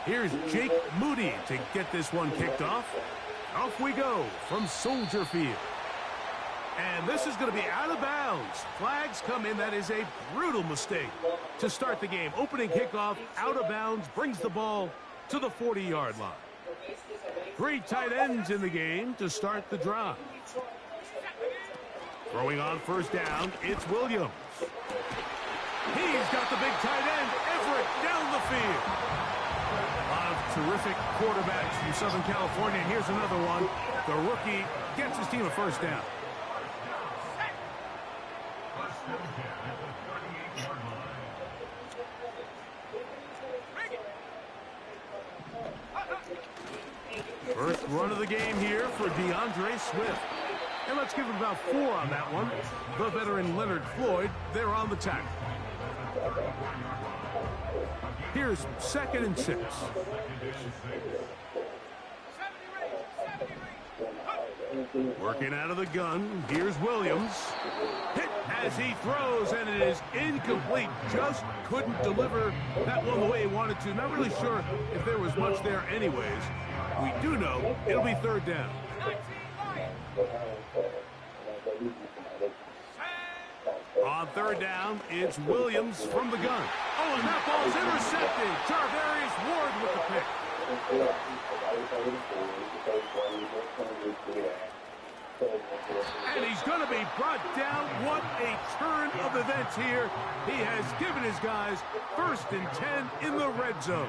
Here's Jake Moody to get this one kicked off. Off we go from Soldier Field. And this is going to be out of bounds. Flags come in. That is a brutal mistake to start the game. Opening kickoff, out of bounds, brings the ball to the 40-yard line. Three tight ends in the game to start the drive. Throwing on first down, it's Williams. He's got the big tight end, Everett, down the field. A lot of terrific quarterbacks from Southern California. And here's another one. The rookie gets his team a first down. First run of the game here for DeAndre Swift. And let's give him about 4 on that one. The veteran Leonard Floyd, they're on the tackle. Here's 2nd and 6. Working out of the gun. Here's Williams. Hit as he throws, and it is incomplete. Just couldn't deliver that one the way he wanted to. Not really sure if there was much there anyways. We do know it'll be 3rd down. On 3rd down, it's Williams from the gun. Oh, and that ball is intercepted. Charvarius Ward with the pick. And he's going to be brought down. What a turn of events here. He has given his guys 1st and 10 in the red zone.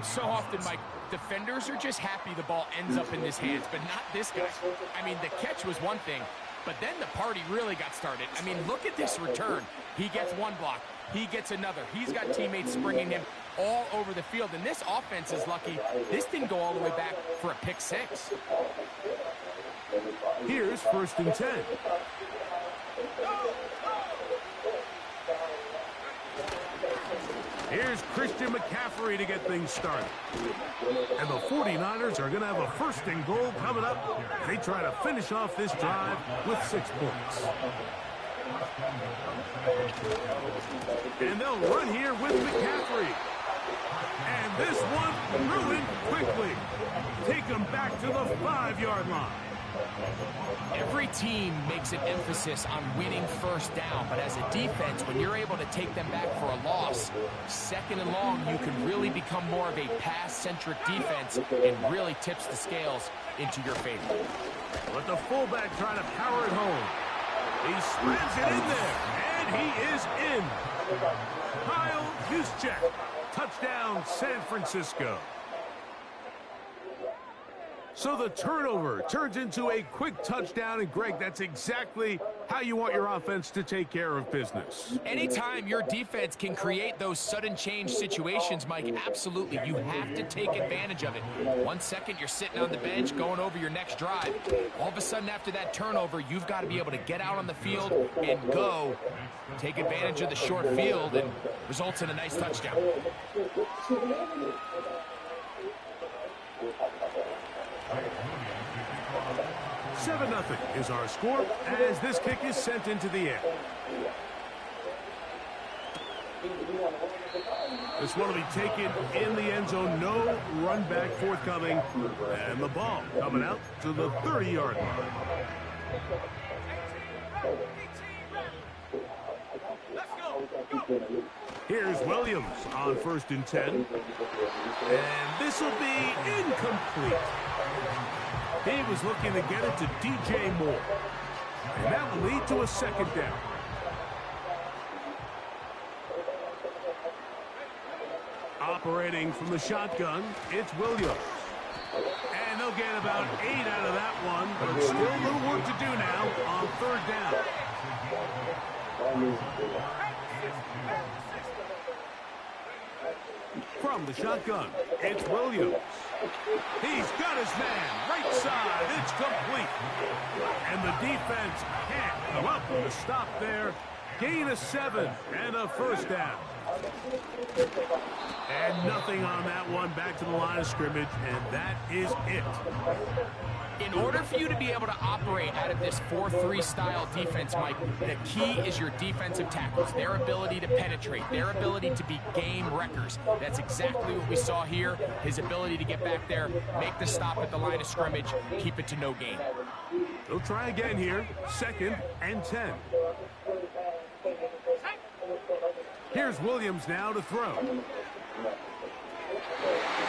So often, Mike, defenders are just happy the ball ends up in his hands, but not this guy. I mean, the catch was one thing, but then the party really got started. I mean, look at this return. He gets one block. He gets another. He's got teammates springing him all over the field, and this offense is lucky. This didn't go all the way back for a pick 6. Here's 1st and 10. Here's Christian McCaffrey to get things started. And the 49ers are going to have a 1st and goal coming up. They try to finish off this drive with 6 points. And they'll run here with McCaffrey. And this one ruined quickly. Take them back to the 5-yard line. Every team makes an emphasis on winning 1st down, but as a defense, when you're able to take them back for a loss, 2nd and long, you can really become more of a pass-centric defense and really tips the scales into your favor. But the fullback trying to power it home. He slams it in there, and he is in. Kyle Juszczyk, touchdown San Francisco. So the turnover turns into a quick touchdown, and Greg, that's exactly how you want your offense to take care of business. Anytime your defense can create those sudden change situations, Mike, absolutely, you have to take advantage of it. 1 second, you're sitting on the bench going over your next drive. All of a sudden, after that turnover, you've got to be able to get out on the field and go. Take advantage of the short field, and results in a nice touchdown. 7-0 is our score as this kick is sent into the air. This one will be taken in the end zone. No run back forthcoming. And the ball coming out to the 30-yard line. Here's Williams on 1st and 10. And this will be incomplete. He was looking to get it to DJ Moore. And that will lead to a 2nd down. Operating from the shotgun, it's Williams. And they'll get about 8 out of that one, but still a little work to do now on 3rd down. From the shotgun, it's Williams. He's got his man, right side, it's complete. And the defense can't come up with a stop there. Gain of 7 and a 1st down. And nothing on that one. Back to the line of scrimmage, and that is it. In order for you to be able to operate out of this 4-3 style defense, Mike, the key is your defensive tackles, their ability to penetrate, their ability to be game wreckers. That's exactly what we saw here, his ability to get back there, make the stop at the line of scrimmage, keep it to no gain. They'll try again here, 2nd and 10. Here's Williams now to throw.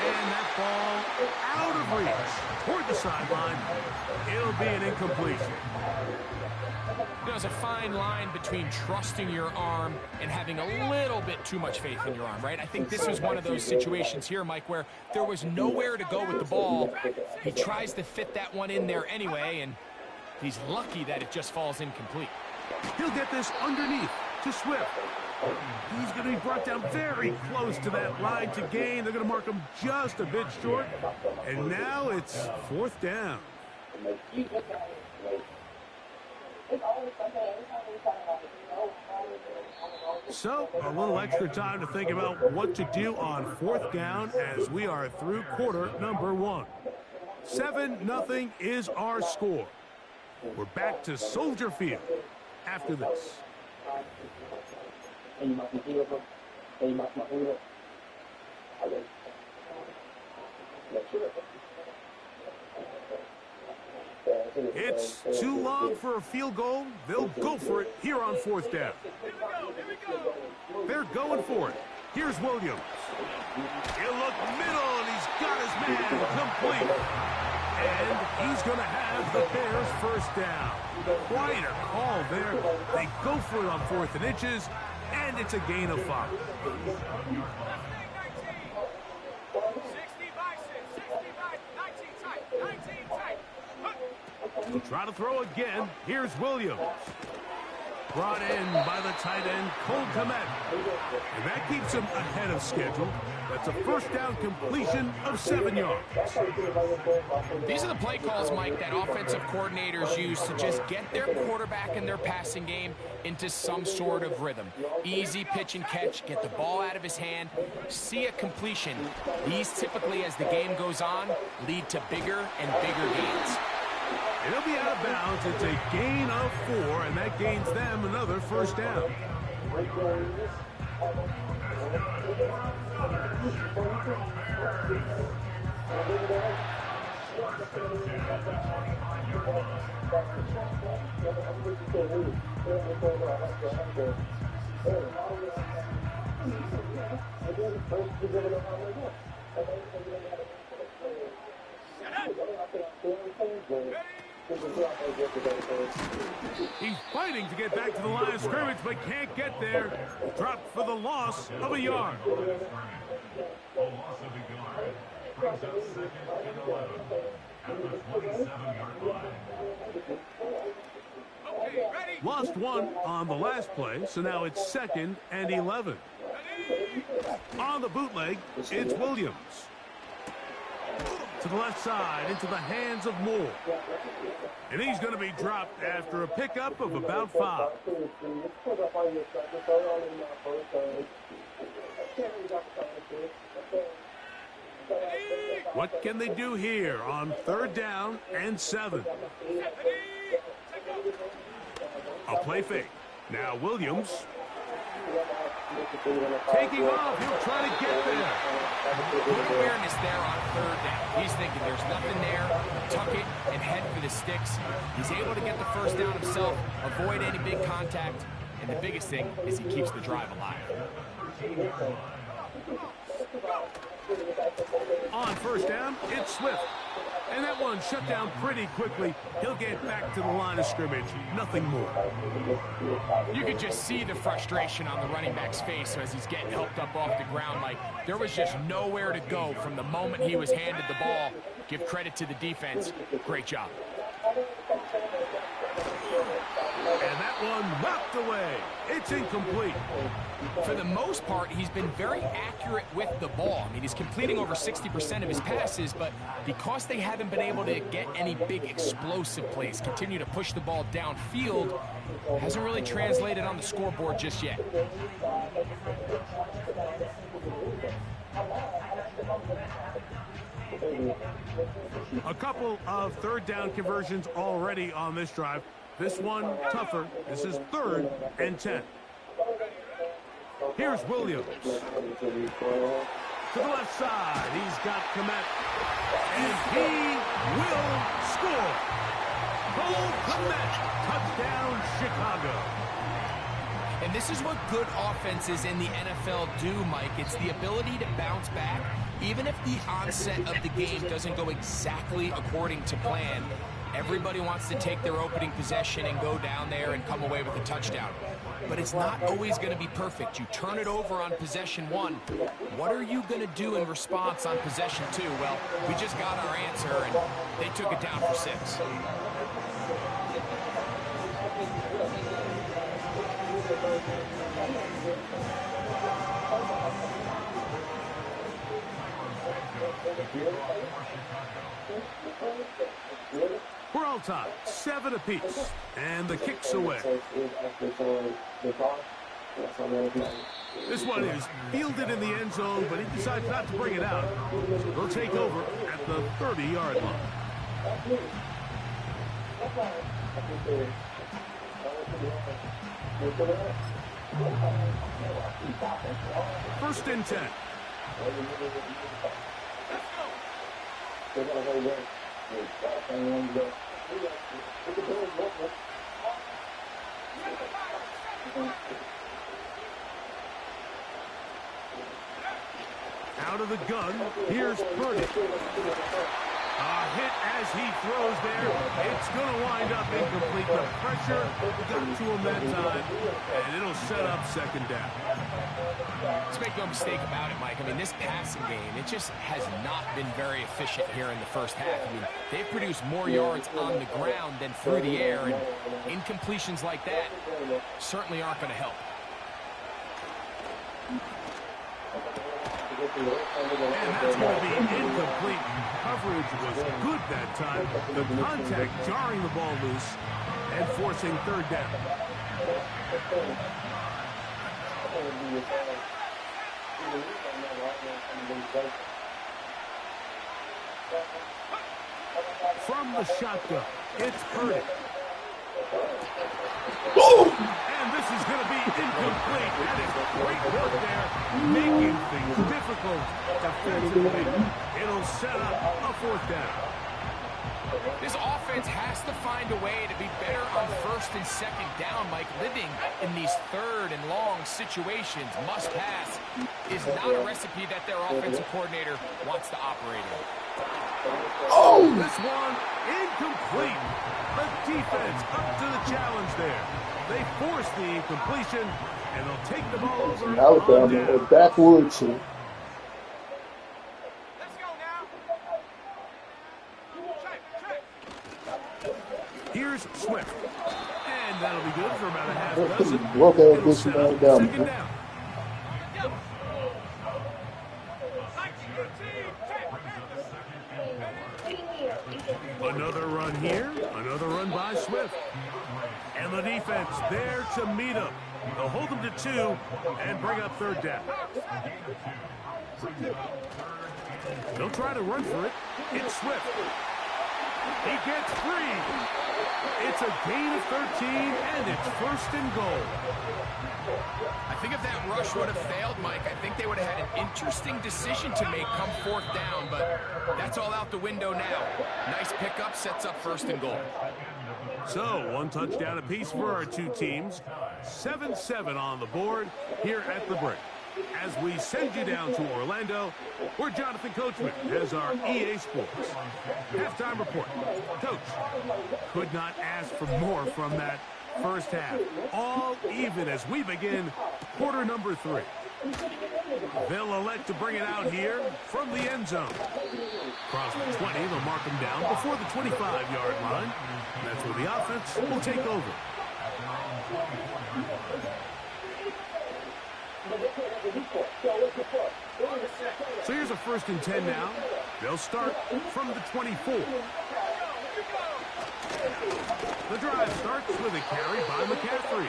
And that ball out of reach toward the sideline. It'll be an incompletion. There's a fine line between trusting your arm and having a little bit too much faith in your arm, right? I think this was one of those situations here, Mike, where there was nowhere to go with the ball. He tries to fit that one in there anyway, and he's lucky that it just falls incomplete. He'll get this underneath to Swift. He's going to be brought down very close to that line to gain. They're going to mark him just a bit short. And now it's 4th down. So, a little extra time to think about what to do on 4th down as we are through quarter number 1. 7-0 is our score. We're back to Soldier Field after this. It's too long for a field goal. They'll go for it here on 4th down. They're going for it. Here's Williams. He'll look middle, and he's got his man complete. And he's going to have the Bears 1st down. Quite a call there. They go for it on 4th and inches, and it's a gain of 5. We'll try to throw again. Here's Williams. Brought in by the tight end, Cole Kmet. And that keeps him ahead of schedule. That's a 1st down completion of 7 yards. These are the play calls, Mike, that offensive coordinators use to just get their quarterback and their passing game into some sort of rhythm. Easy pitch and catch, get the ball out of his hand, see a completion. These typically, as the game goes on, lead to bigger and bigger gains. It'll be out of bounds. It's a gain of 4, and that gains them another 1st down. He's fighting to get back to the line of scrimmage, but can't get there. Dropped for the loss of a yard. Lost 1 on the last play, so now it's 2nd and 11. On the bootleg, it's Williams. To the left side, into the hands of Moore. And he's going to be dropped after a pickup of about 5. What can they do here on 3rd down and 7? A play fake. Now Williams. Taking off, he'll try to get there. Good awareness there on 3rd down. He's thinking there's nothing there, tuck it and head for the sticks. He's able to get the 1st down himself, avoid any big contact, and the biggest thing is he keeps the drive alive. On 1st down, it's Swift. And that one shut down pretty quickly. He'll get back to the line of scrimmage. Nothing more. You could just see the frustration on the running back's face as he's getting helped up off the ground. Like, there was just nowhere to go from the moment he was handed the ball. Give credit to the defense. Great job. And that one knocked away. It's incomplete. For the most part, he's been very accurate with the ball. I mean, he's completing over 60% of his passes, but because they haven't been able to get any big explosive plays, continue to push the ball downfield, hasn't really translated on the scoreboard just yet. A couple of third down conversions already on this drive. This one tougher. This is 3rd and 10. Here's Williams. To the left side, he's got Komet. And he will score. Cole Komet, touchdown Chicago. And this is what good offenses in the NFL do, Mike. It's the ability to bounce back, even if the onset of the game doesn't go exactly according to plan. Everybody wants to take their opening possession and go down there and come away with a touchdown. But it's not always going to be perfect. You turn it over on possession 1. What are you going to do in response on possession 2? Well, we just got our answer, and they took it down for 6. We're all tied, 7 apiece, and the kick's away. This one is fielded in the end zone, but he decides not to bring it out. So they'll take over at the 30-yard line. 1st and 10. Out of the gun, here's Purdy. A hit as he throws there. It's going to wind up incomplete. The pressure got to him that time, and it'll set up 2nd down. Let's make no mistake about it, Mike. I mean, this passing game, it just has not been very efficient here in the first half. I mean, they've produced more yards on the ground than through the air, and incompletions like that certainly aren't going to help. And that's going to be incomplete. Coverage was good that time. The contact jarring the ball loose and forcing 3rd down. From the shotgun, it's Purdy. And this is going to be incomplete. That is great work there, making things difficult defensively. It'll set up a 4th down. This offense has to find a way to be better on 1st and 2nd down, Mike. Living in these 3rd and long situations, must pass, is not a recipe that their offensive coordinator wants to operate in. Oh! This one incomplete. The defense up to the challenge there. They force the incompletion, and they'll take the ball over. Alabama, backwards. Let's go now. Here's Swift. And that'll be good for about a half dozen. Well, It'll set up 2nd down. Another run here, another run by Swift. And the defense there to meet him. They'll hold him to 2 and bring up 3rd down. They'll try to run for it. It's Swift. He gets free. It's a gain of 13, and it's 1st and goal. I think if that rush would have failed, Mike, I think they would have had an interesting decision to make come 4th down, but that's all out the window now. Nice pickup, sets up 1st and goal. So, 1 touchdown apiece for our 2 teams. 7-7 on the board here at the break. As we send you down to Orlando, we're Jonathan Coachman as our EA Sports halftime report. Coach, could not ask for more from that first half. All even as we begin quarter number 3. They'll elect to bring it out here from the end zone. Across the 20, they'll mark them down before the 25-yard line. That's where the offense will take over. So here's a 1st and 10 now. They'll start from the 24. The drive starts with a carry by McCaffrey.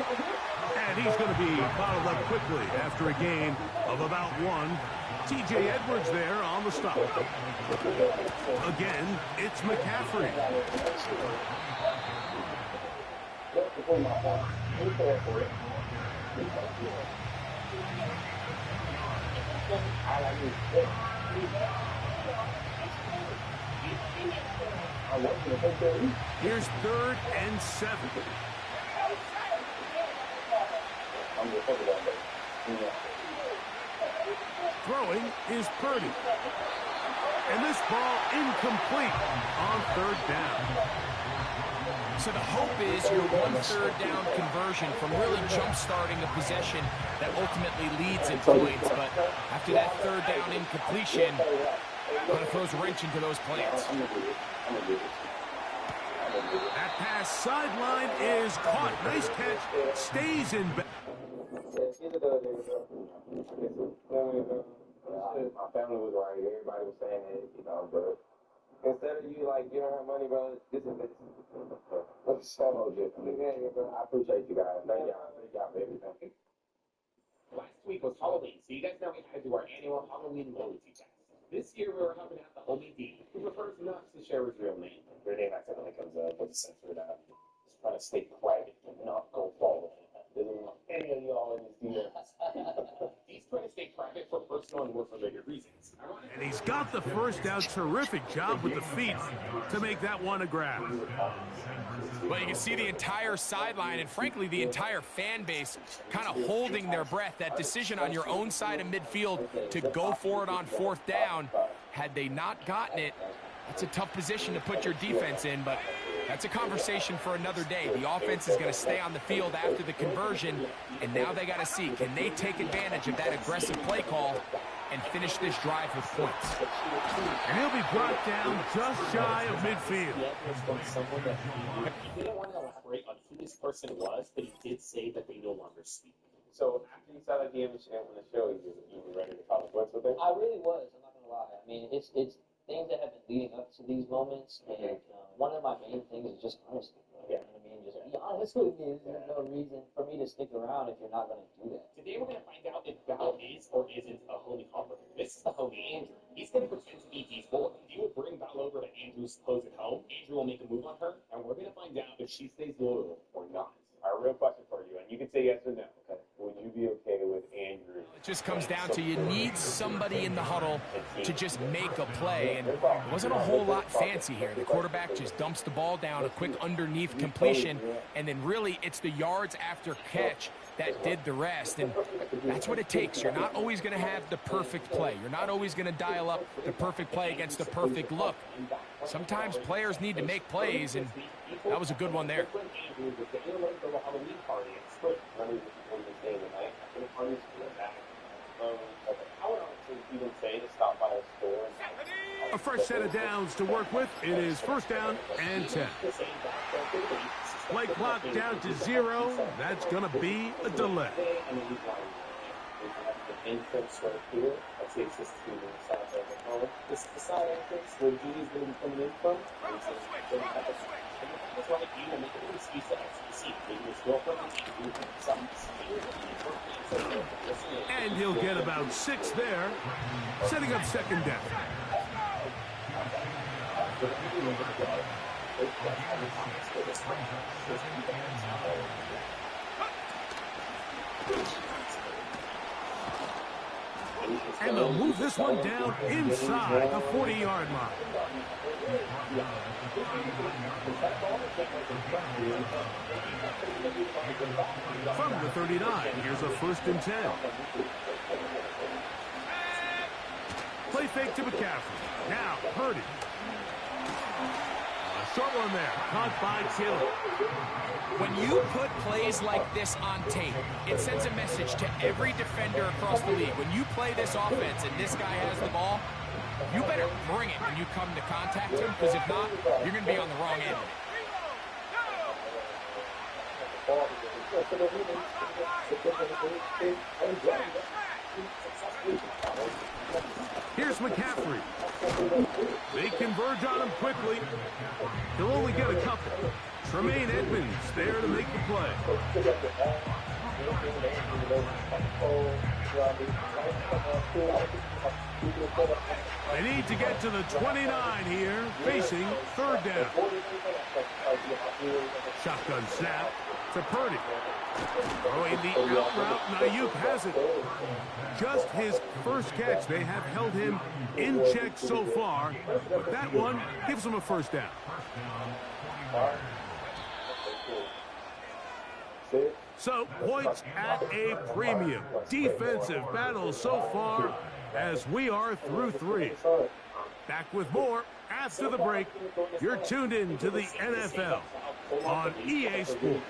And he's going to be bottled up quickly after a gain of about 1. T.J. Edwards there on the stop. Again, it's McCaffrey. Here's 3rd and 7. Throwing is Purdy. And this ball incomplete on 3rd down. So the hope is your 1/3 down conversion from really jump-starting a possession that ultimately leads in points. But after that 3rd down incompletion, kind of throws a wrench into those plans. That pass sideline is caught. Nice catch. Stays in. My family was right. Everybody was saying it, you know, but instead of you, like, giving her money, bro, this is it. So just, I appreciate you guys. Thank y'all for everything. Last week was Halloween, so you guys know we had to do our annual Halloween loyalty test. This year we were helping out the homie D, who prefers not to share his real name. Your name accidentally comes up with a censored just trying to stay private and not go forward. Doesn't want any of y'all in this deal. He's trying to stay private for personal and work-related reasons. And he's got the 1st down. Terrific job with the feet to make that one a grab. Well, you can see the entire sideline and, frankly, the entire fan base kind of holding their breath. That decision on your own side of midfield to go for it on 4th down, had they not gotten it, that's a tough position to put your defense in, but that's a conversation for another day. The offense is going to stay on the field after the conversion, and now they got to see, can they take advantage of that aggressive play call and finish this drive with points? And he'll be brought down just shy of midfield. He didn't want to elaborate on who this person was, but he did say that they no longer speak. So after you saw that game on the show, you were ready to call the blitz with it? I really was. I'm not gonna lie. I mean, it's things that have been leading up to these moments, and one of my main things is just honesty. You know what I mean? Just be honest with me. There's no reason for me to stick around if you're not gonna do that. Today we're gonna find out if Val is or isn't a homie hopper. This is the homie Andrew. He's gonna pretend to be Diesel. You would bring Val over to Andrew's supposed home. Andrew will make a move on her, and we're gonna find out if she stays loyal or not. Our real question for you, and you can say yes or no. Okay. Would you be okay with Andrew? It just comes down to you need somebody in the huddle to just make a play, and it wasn't a whole lot fancy here. The quarterback just dumps the ball down, a quick underneath completion, and then really it's the yards after catch that did the rest, and that's what it takes. You're not always going to have the perfect play. You're not always going to dial up the perfect play against the perfect look. Sometimes players need to make plays, and that was a good one there. A fresh set of downs to work with. It is 1st down and 10. Play clock down to 0. That's going to be a delay. Entrance right here. I'd say it's just to the side of the home. This is the side entrance where Judy's going to be coming in from. That's why you will make an excuse to see. Maybe his girlfriend and something. And he'll get about 6 there, setting up 2nd down. And they'll move this one down inside the 40-yard line. From the 39, here's a 1st and 10. Play fake to McCaffrey. Now, Purdy. A short one there, caught by Taylor. When you put plays like this on tape, it sends a message to every defender across the league. When you play this offense and this guy has the ball, you better bring it when you come to contact him, because if not, you're going to be on the wrong end of it. Here's McCaffrey. They converge on him quickly. He'll only get a couple. Tremaine Edmonds there to make the play. They need to get to the 29 here, facing third down. Shotgun snap to Purdy. Throwing the out route, Ayuk has it. Just his first catch. They have held him in check so far, but that one gives him a first down. So, points at a premium. Defensive battle so far as we are through 3. Back with more after the break. You're tuned in to the NFL on EA Sports.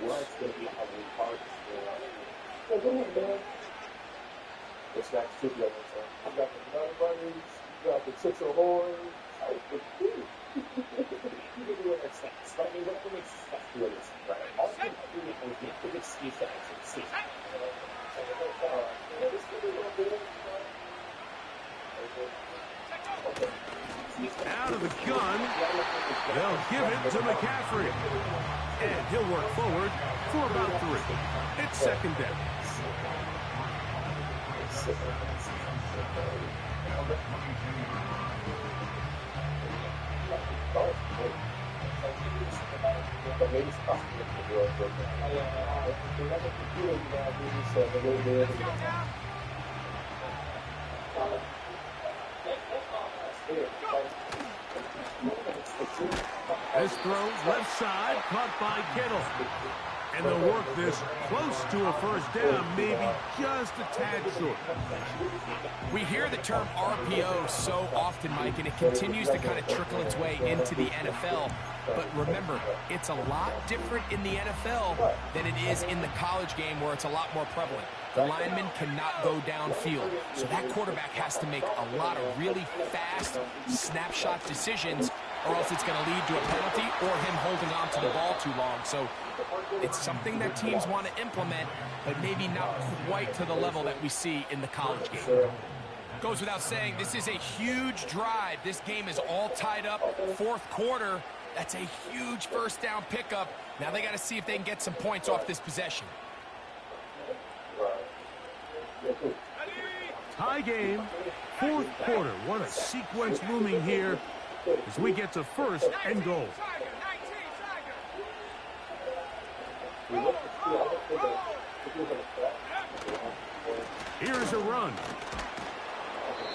Out of the gun, they'll give it to McCaffrey. And he'll work forward for about 3. It's second down. This throw left side, caught by Kittle. And they'll work this close to a first down, maybe just a tad short. We hear the term RPO so often, Mike, and it continues to kind of trickle its way into the NFL. But remember, it's a lot different in the NFL than it is in the college game where it's a lot more prevalent. The lineman cannot go downfield, so that quarterback has to make a lot of really fast snapshot decisions, or else it's going to lead to a penalty or him holding on to the ball too long. So it's something that teams want to implement, but maybe not quite to the level that we see in the college game. Goes without saying, this is a huge drive. This game is all tied up. Fourth quarter, that's a huge first down pickup. Now they got to see if they can get some points off this possession. Tie game, fourth quarter. What a sequence looming here as we get to first and goal. Here's a run.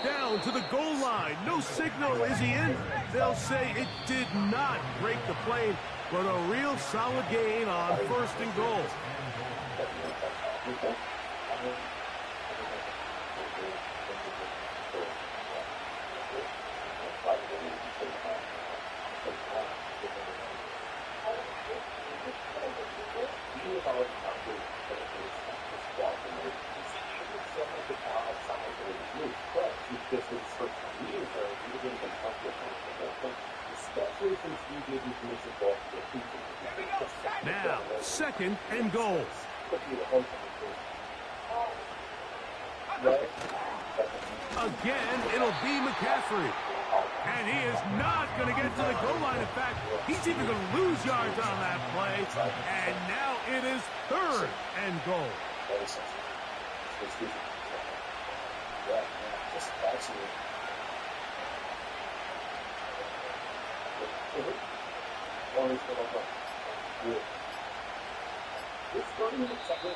Down to the goal line. No signal. Is he in? They'll say it did not break the plane, but a real solid gain on first and goal. Now, second and goal. Again, it'll be McCaffrey. And he is not going to get to the goal line. In fact, he's even going to lose yards on that play. And now it is third and goal.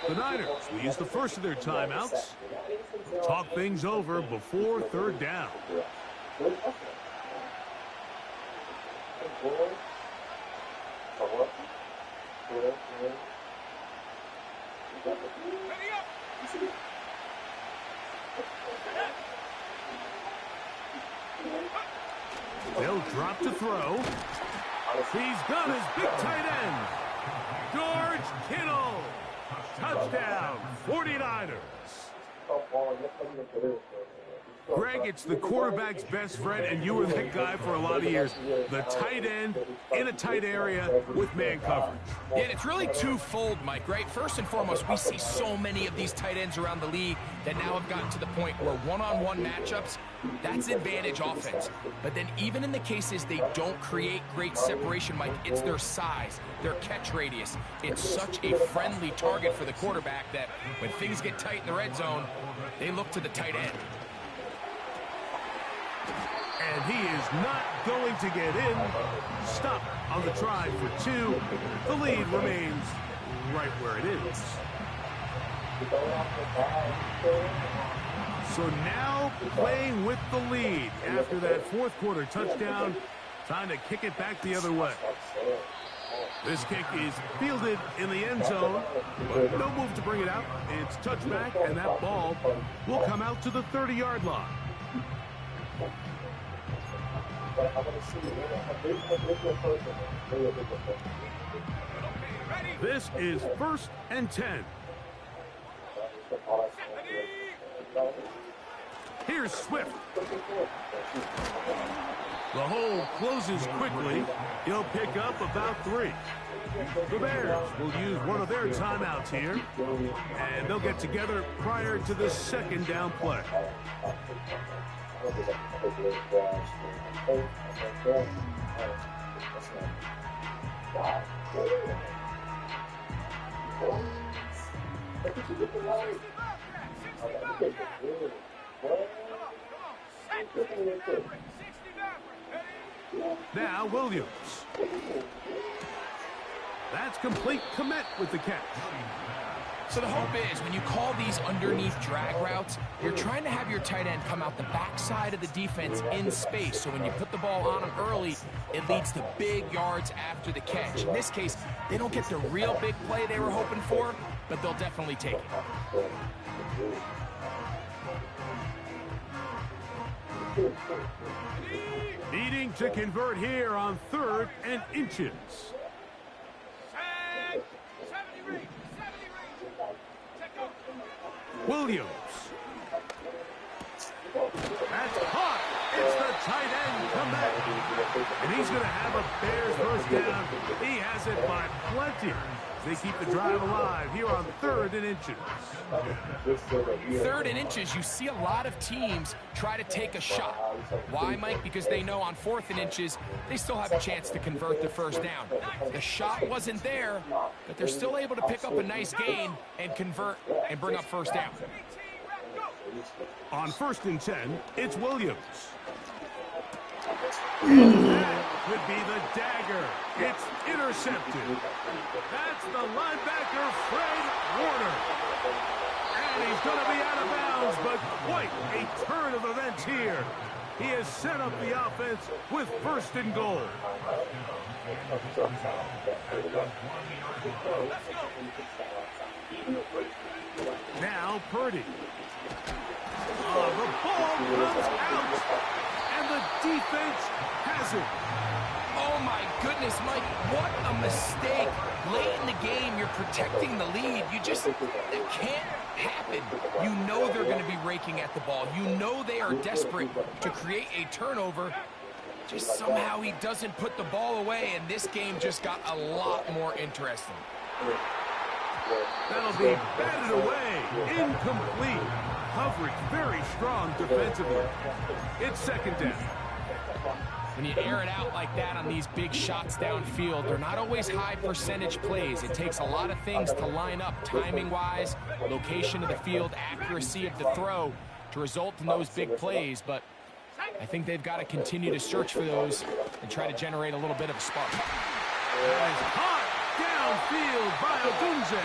The Niners will use the first of their timeouts. Talk things over before third down. They'll drop to throw. He's got his big tight end. George Kittle. Touchdown, 49ers. Greg, it's the quarterback's best friend, and you were that guy for a lot of years. The tight end in a tight area with man coverage. Yeah, and it's really twofold, Mike, right? First and foremost, we see so many of these tight ends around the league that now have gotten to the point where one-on-one matchups, that's advantage offense. But then even in the cases they don't create great separation, Mike, it's their size, their catch radius. It's such a friendly target for the quarterback that when things get tight in the red zone, they look to the tight end. And he is not going to get in. Stop on the try for 2. The lead remains right where it is. So now playing with the lead after that fourth quarter touchdown. Time to kick it back the other way. This kick is fielded in the end zone, but no move to bring it out. It's touchback, and that ball will come out to the 30-yard line. This is 1st and 10. Here's Swift. The hole closes quickly. He'll pick up about 3. The Bears will use one of their timeouts here, and they'll get together prior to the second down play. Now Williams. That's complete. Commit with the catch. So the hope is when you call these underneath drag routes, you're trying to have your tight end come out the backside of the defense in space. So when you put the ball on him early, it leads to big yards after the catch. In this case, they don't get the real big play they were hoping for, but they'll definitely take it. Needing to convert here on 3rd and inches. Williams. That's caught. It's the tight end comeback. And he's going to have a Bears first down. He has it by plenty. They keep the drive alive here on 3rd and inches. 3rd and inches, you see a lot of teams try to take a shot. Why, Mike? Because they know on 4th and inches, they still have a chance to convert the first down. The shot wasn't there, but they're still able to pick up a nice gain and convert and bring up first down. On 1st and 10, it's Williams. And that could be the dagger. It's intercepted. That's the linebacker, Fred Warner. And he's going to be out of bounds, but quite a turn of events here. He has set up the offense with 1st and goal. Now Purdy. The ball comes out, and the defense has it. Oh, my goodness, Mike, what a mistake. Late in the game, you're protecting the lead. That can't happen. You know they're going to be raking at the ball. You know they are desperate to create a turnover. Just somehow he doesn't put the ball away, and this game just got a lot more interesting. That'll be batted away. Incomplete. Coverage very strong defensively. It's 2nd down. When you air it out like that on these big shots downfield, they're not always high percentage plays. It takes a lot of things to line up timing-wise, location of the field, accuracy of the throw to result in those big plays. But I think they've got to continue to search for those and try to generate a little bit of a spark. That is hot downfield by Odunze.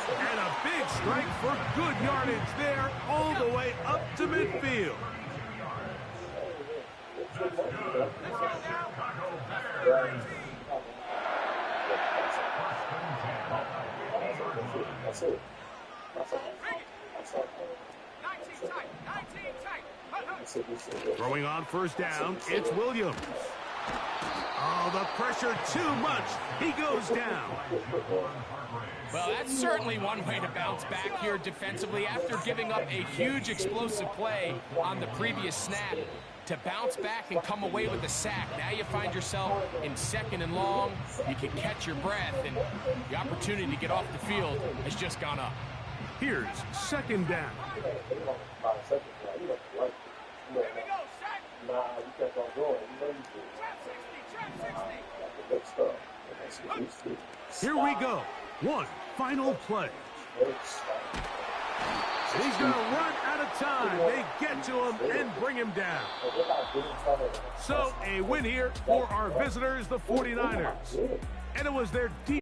And a big strike for good yardage there all the way up to midfield. Throwing on 1st down, it's Williams. Oh, the pressure too much. He goes down. Well, that's certainly one way to bounce back here defensively after giving up a huge explosive play on the previous snap. To bounce back and come away with a sack. Now you find yourself in 2nd and long. You can catch your breath, and the opportunity to get off the field has just gone up. Here's 2nd down. Here we go. One final play. He's going to run out of time. They get to him and bring him down. So a win here for our visitors, the 49ers. And it was their deep.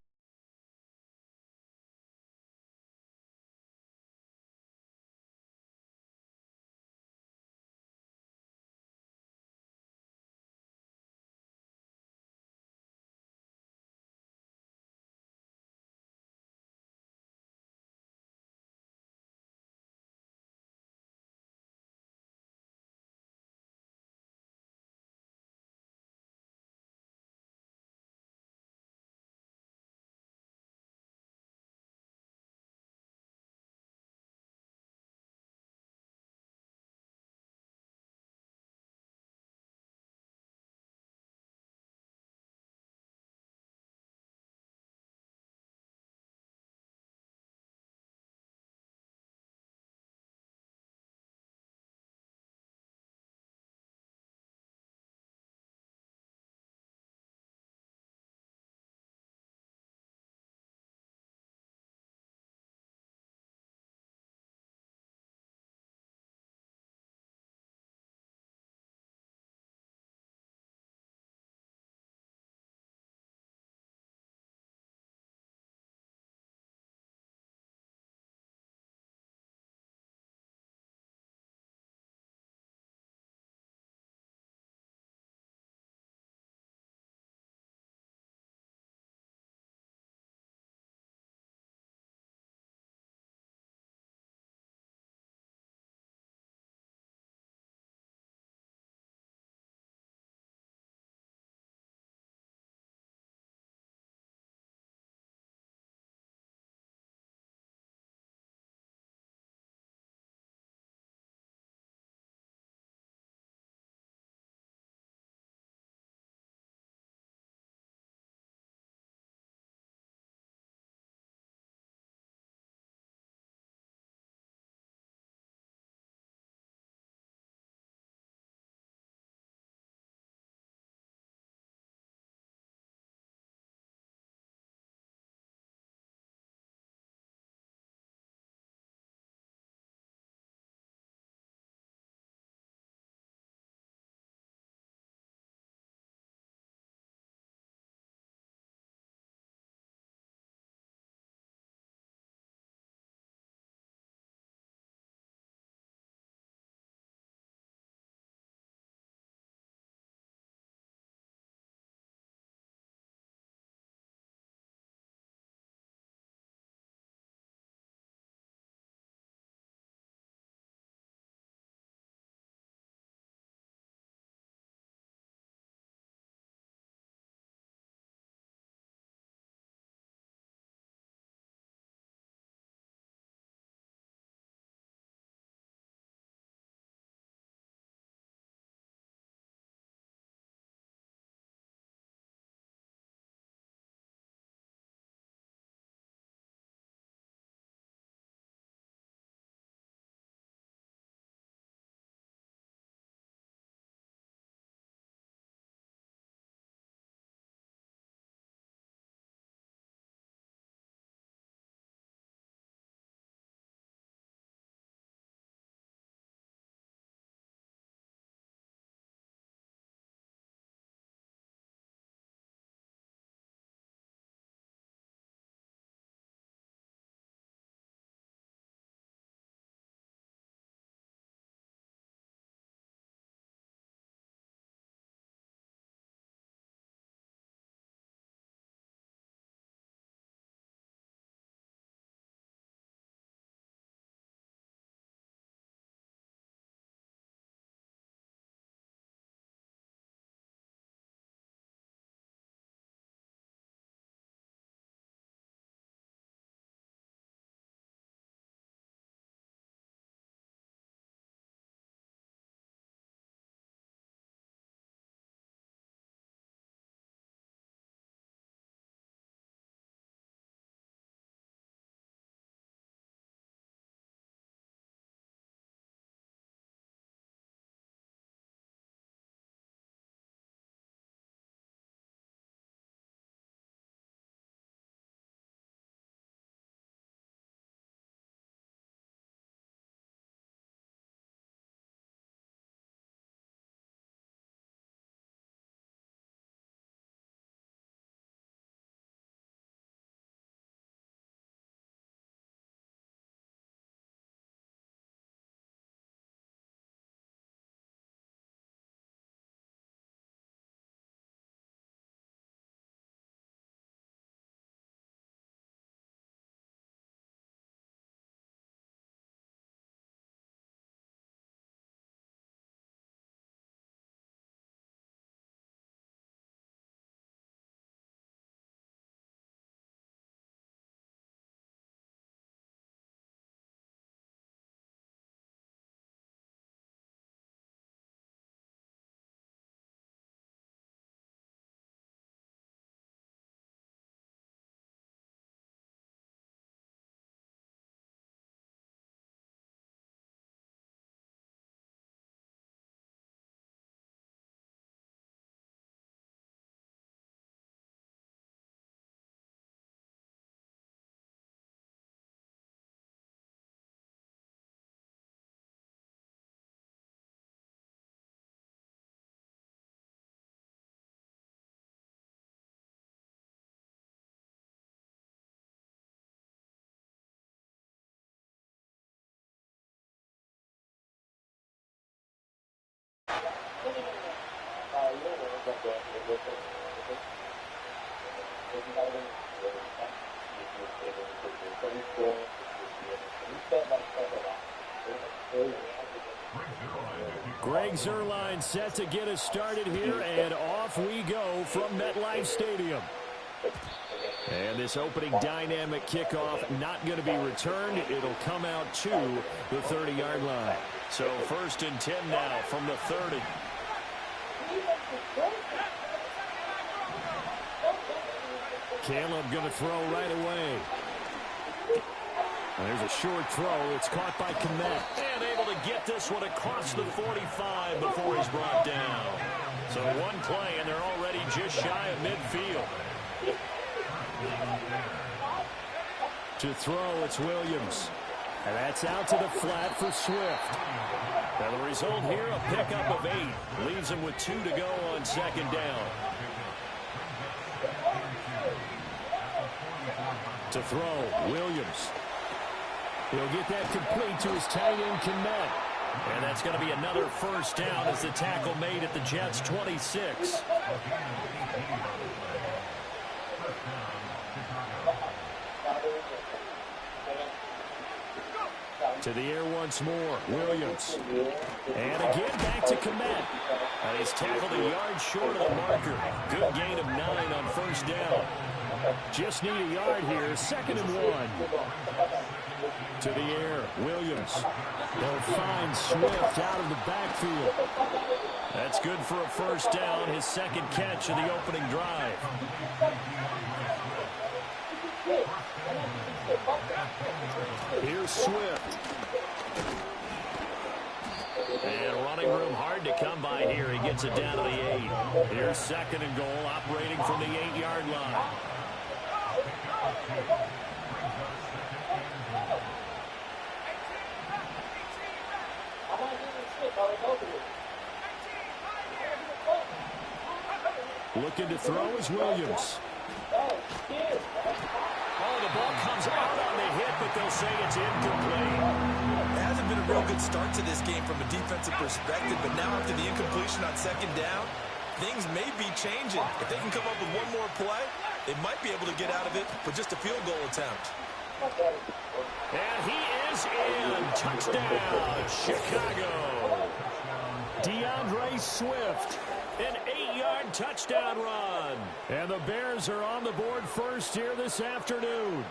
Greg Zuerlein set to get us started here, and off we go from MetLife Stadium. And this opening dynamic kickoff not going to be returned. It'll come out to the 30-yard line. So 1st and 10 now from the 30. Caleb going to throw right away. And there's a short throw. It's caught by Kmet. And able to get this one across the 45 before he's brought down. So one play, and they're already just shy of midfield. To throw, it's Williams. And that's out to the flat for Swift. And the result here, a pickup of 8. Leaves him with 2 to go on 2nd down. To throw, Williams. He'll get that complete to his tight end, Kmet. And that's going to be another 1st down as the tackle made at the Jets' 26. To the air once more, Williams. And again back to Kmet. And he's tackled a yard short of the marker. Good gain of 9 on 1st down. Just need a yard here, 2nd and 1. To the air, Williams. They'll find Swift out of the backfield. That's good for a 1st down, his 2nd catch of the opening drive. Here's Swift. And running room hard to come by here. He gets it down to the 8. Here's 2nd and goal, operating from the 8-yard line. Looking to throw is Williams. Oh, the ball comes out on the hit, but they'll say it's incomplete. It hasn't been a real good start to this game from a defensive perspective, but now after the incompletion on 2nd down, things may be changing. If they can come up with one more play, they might be able to get out of it for just a field goal attempt. And he is in. Touchdown, Chicago. DeAndre Swift. An 8-yard touchdown run. And the Bears are on the board first here this afternoon.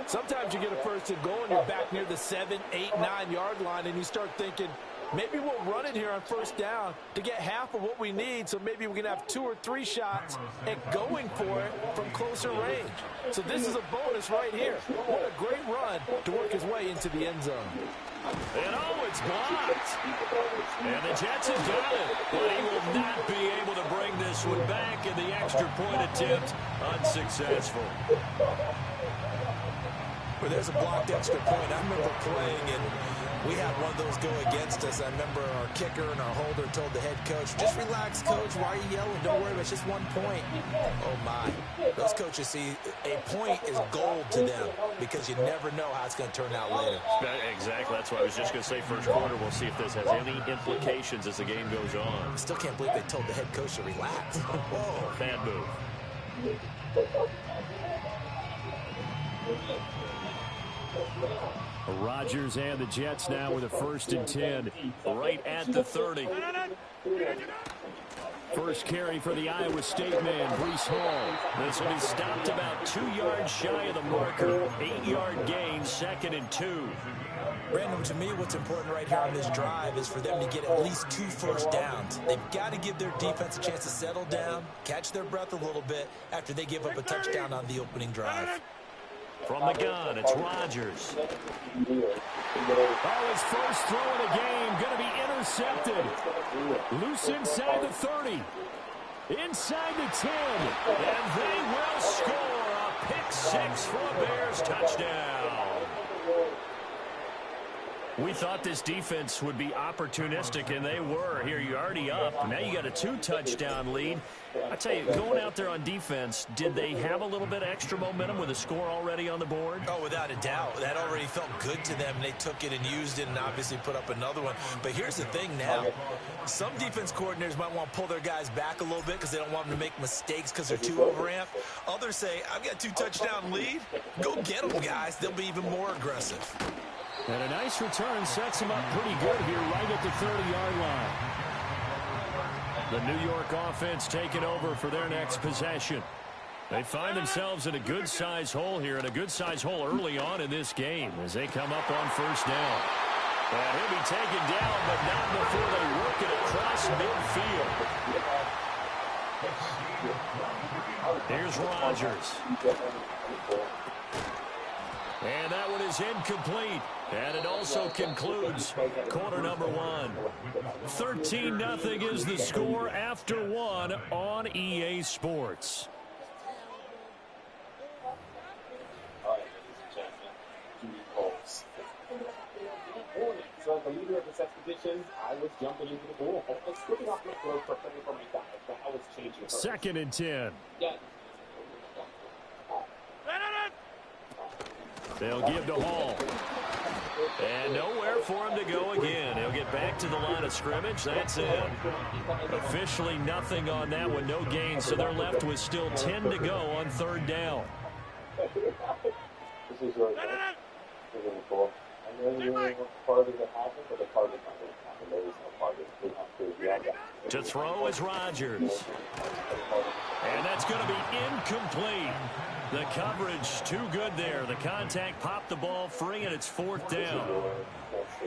Sometimes you get a 1st and goal and you're back near the 7, 8, 9-yard line and you start thinking, maybe we'll run it here on 1st down to get half of what we need, so maybe we can have 2 or 3 shots at going for it from closer range. So this is a bonus right here. What a great run to work his way into the end zone. And oh, it's blocked. And the Jets have got it. But he will not be able to bring this one back, and the extra point attempt unsuccessful. Well, there's a blocked extra point. I remember playing, and we had one of those go against us. I remember our kicker and our holder told the head coach, just relax, coach. Why are you yelling? Don't worry, it's just 1 point. Oh, my. Those coaches see a point is gold to them because you never know how it's going to turn out later. Exactly. That's what I was just going to say. 1st quarter, we'll see if this has any implications as the game goes on. I still can't believe they told the head coach to relax. Whoa, bad move. Rodgers and the Jets now with a 1st and 10 right at the 30. First carry for the Iowa State man, Breece Hall. This will be stopped about 2 yards shy of the marker. 8-yard gain, 2nd and 2. Brandon, to me, what's important right here on this drive is for them to get at least 2 first downs. They've got to give their defense a chance to settle down, catch their breath a little bit after they give up a touchdown on the opening drive. From the gun, it's Rodgers. Oh, his first throw of the game going to be intercepted. Loose inside the 30. Inside the 10. And they will score a pick 6 for a Bears touchdown. We thought this defense would be opportunistic, and they were. Here, you're already up. Now you got a 2-touchdown lead. I tell you, going out there on defense, did they have a little bit of extra momentum with a score already on the board? Oh, without a doubt. That already felt good to them. They took it and used it and obviously put up another one. But here's the thing now. Some defense coordinators might want to pull their guys back a little bit because they don't want them to make mistakes because they're too overamped. Others say, I've got a 2-touchdown lead. Go get them, guys. They'll be even more aggressive. And a nice return sets him up pretty good here right at the 30-yard line. The New York offense taking over for their next possession. They find themselves in a good-sized hole here, and a good-sized hole early on in this game as they come up on first down. And he'll be taken down, but not before they work it across midfield. Here's Rodgers. And that one is incomplete. And it also concludes quarter number one. 13-0 is the score after one on EA Sports. So as the leader of this expedition, I was jumping into the pool. I was slipping off my throat, preparing for my dive. That was changing. 2nd and 10. Yeah. They'll give to Hall. And nowhere for him to go again. He'll get back to the line of scrimmage. That's it. Officially nothing on that one. No gain. So they're left with still 10 to go on 3rd down. This is really cool. And then part of it happened, but the part is not going to happen. There is no part of it. To throw is Rodgers. And that's going to be incomplete. The coverage too good there. The contact popped the ball free, and it's 4th down.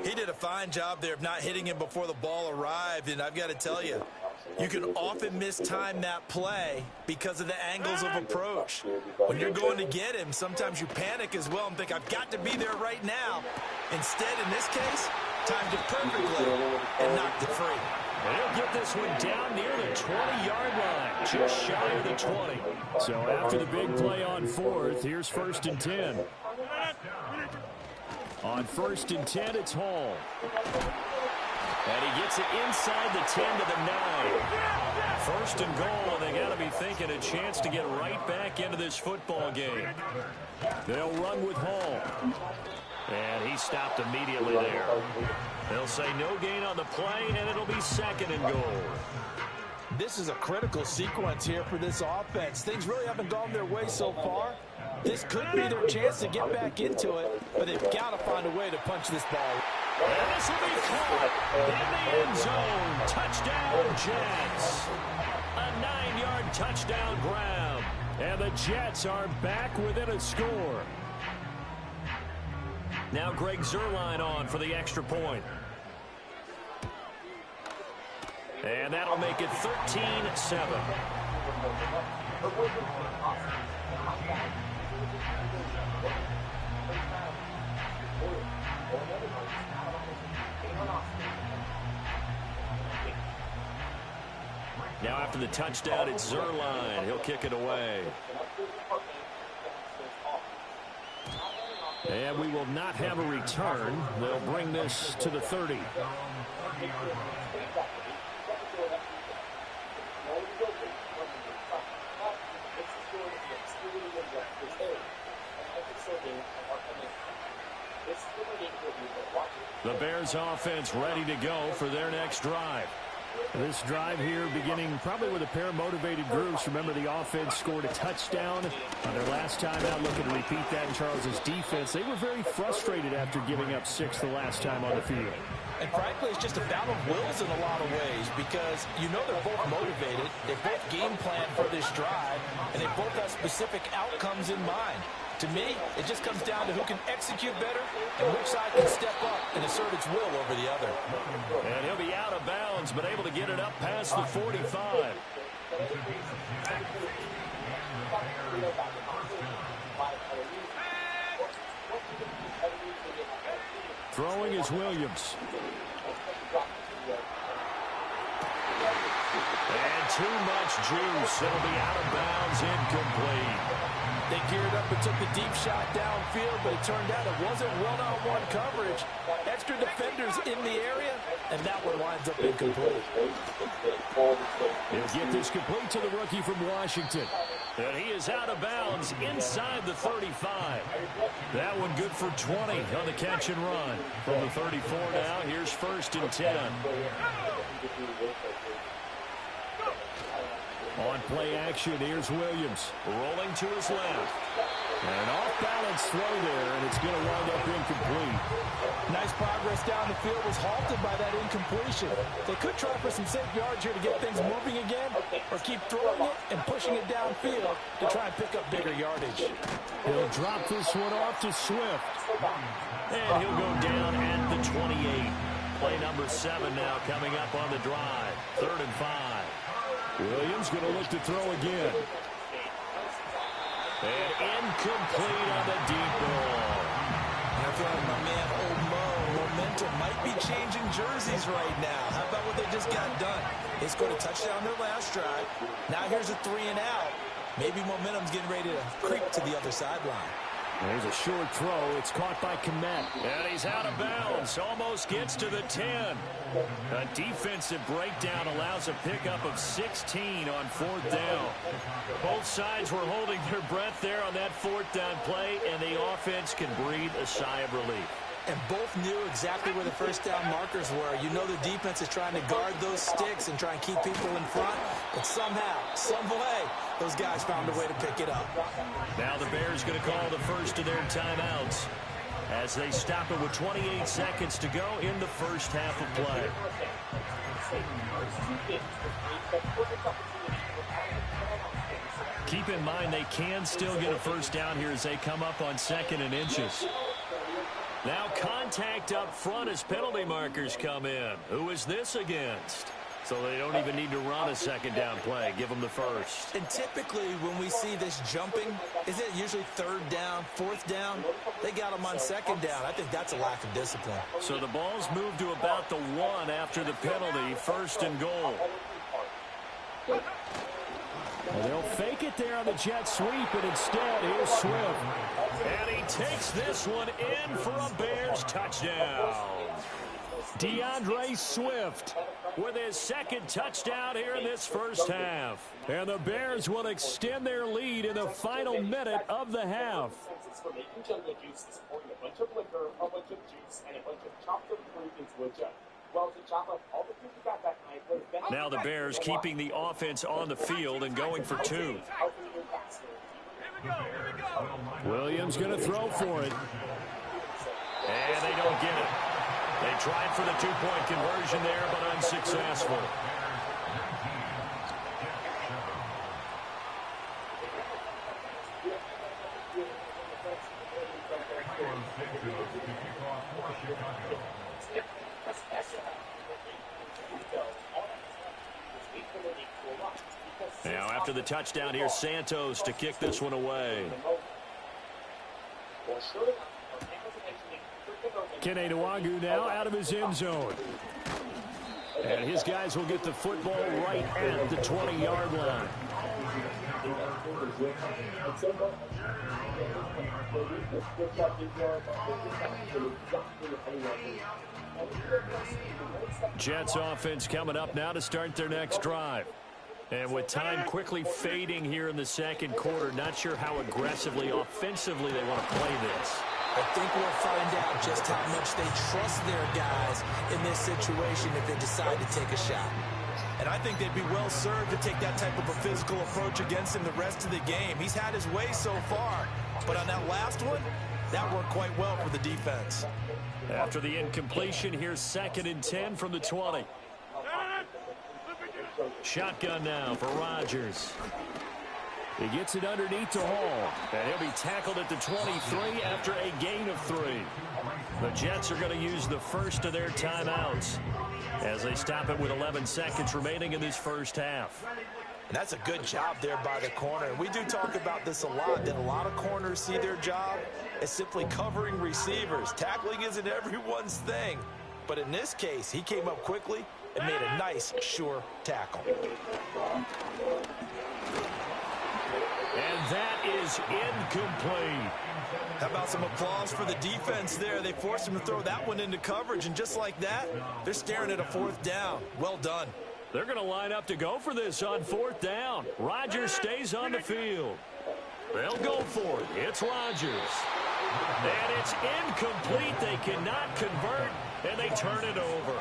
He did a fine job there of not hitting him before the ball arrived, and I've got to tell you, you can often mistime that play because of the angles of approach. When you're going to get him, sometimes you panic as well and think, I've got to be there right now. Instead, in this case, timed it perfectly and knocked it free. And he'll get this one down near the 20-yard line, just shy of the 20. So after the big play on 4th, here's 1st and 10. On 1st and 10, it's Hall. And he gets it inside the 10 to the 9. 1st and goal, and they got to be thinking a chance to get right back into this football game. They'll run with Hall. And he stopped immediately there. They'll say no gain on the play, and it'll be 2nd and goal. This is a critical sequence here for this offense. Things really haven't gone their way so far. This could be their chance to get back into it, but they've got to find a way to punch this ball. And this will be caught in the end zone. Touchdown, Jets. A 9-yard touchdown grab. And the Jets are back within a score. Now Greg Zuerlein on for the extra point. And that'll make it 13-7. Now after the touchdown, it's Zuerlein. He'll kick it away. And we will not have a return. They'll bring this to the 30. The Bears offense ready to go for their next drive. This drive here beginning probably with a pair of motivated groups. Remember, the offense scored a touchdown on their last time out. Looking to repeat that in Charles's defense. They were very frustrated after giving up 6 the last time on the field. And frankly, it's just a battle of wills in a lot of ways because you know they're both motivated. They both game plan for this drive, and they both have specific outcomes in mind. To me, it just comes down to who can execute better and which side can step up and assert its will over the other. And he'll be out of bounds, but able to get it up past the 45. Throwing is Williams. And too much juice. It'll be out of bounds, incomplete. They geared up and took the deep shot downfield, but it turned out it wasn't one-on-one coverage. Extra defenders in the area, and that one winds up incomplete. He'll get this complete to the rookie from Washington. And he is out of bounds inside the 35. That one good for 20 on the catch and run. From the 34 now, here's 1st and 10. On play action, here's Williams. Rolling to his left. An off-balance throw there, and it's going to wind up incomplete. Nice progress down the field was halted by that incompletion. They could try for some safe yards here to get things moving again, or keep throwing it and pushing it downfield to try and pick up bigger yardage. He'll drop this one off to Swift. And he'll go down at the 28. Play number 7 now coming up on the drive. 3rd and 5. Williams going to look to throw again. And incomplete on the deep ball. I feel like my man, Old Mo, momentum might be changing jerseys right now. How about what they just got done? They scored a touchdown their last drive. Now here's a 3 and out. Maybe momentum's getting ready to creep to the other sideline. There's a short throw. It's caught by Komet. And he's out of bounds. Almost gets to the 10. A defensive breakdown allows a pickup of 16 on 4th down. Both sides were holding their breath there on that 4th down play, and the offense can breathe a sigh of relief. And both knew exactly where the 1st down markers were. You know the defense is trying to guard those sticks and try and keep people in front. But somehow, some way, those guys found a way to pick it up. Now the Bears going to call the first of their timeouts as they stop it with 28 seconds to go in the first half of play. Keep in mind they can still get a 1st down here as they come up on 2nd and inches. Now contact up front as penalty markers come in. Who is this against? So they don't even need to run a 2nd down play. Give them the 1st. And typically when we see this jumping, is it usually 3rd down, 4th down? They got them on 2nd down. I think that's a lack of discipline. So the ball's moved to about the 1 after the penalty. 1st and goal. Well, they'll fake it there on the jet sweep, and instead, here's Swift. And he takes this one in for a Bears touchdown. DeAndre Swift with his 2nd touchdown here in this first half. And the Bears will extend their lead in the final minute of the half. Now the Bears keeping the offense on the field and going for 2. Williams going to throw for it. And they don't get it. They tried for the 2-point conversion there, but unsuccessful. Now after the touchdown, here's Santos to kick this one away. Kene Nwangwu now out of his end zone. And his guys will get the football right at the 20-yard line. Jets offense coming up now to start their next drive. And with time quickly fading here in the 2nd quarter, not sure how aggressively, offensively they want to play this. I think we'll find out just how much they trust their guys in this situation if they decide to take a shot. And I think they'd be well served to take that type of a physical approach against him the rest of the game. He's had his way so far, but on that last one, that worked quite well for the defense. After the incompletion, here's 2nd and 10 from the 20. Shotgun now for Rodgers. He gets it underneath to Hall. And he'll be tackled at the 23 after a gain of 3. The Jets are going to use the first of their timeouts as they stop it with 11 seconds remaining in this first half. And that's a good job there by the corner. We do talk about this a lot, that a lot of corners see their job as simply covering receivers. Tackling isn't everyone's thing. But in this case, he came up quickly and made a nice, sure tackle. And that is incomplete. How about some applause for the defense there? They forced him to throw that one into coverage, and just like that, they're staring at a 4th down. Well done. They're going to line up to go for this on 4th down. Rodgers stays on the field. They'll go for it. It's Rodgers. And it's incomplete. They cannot convert, and they turn it over.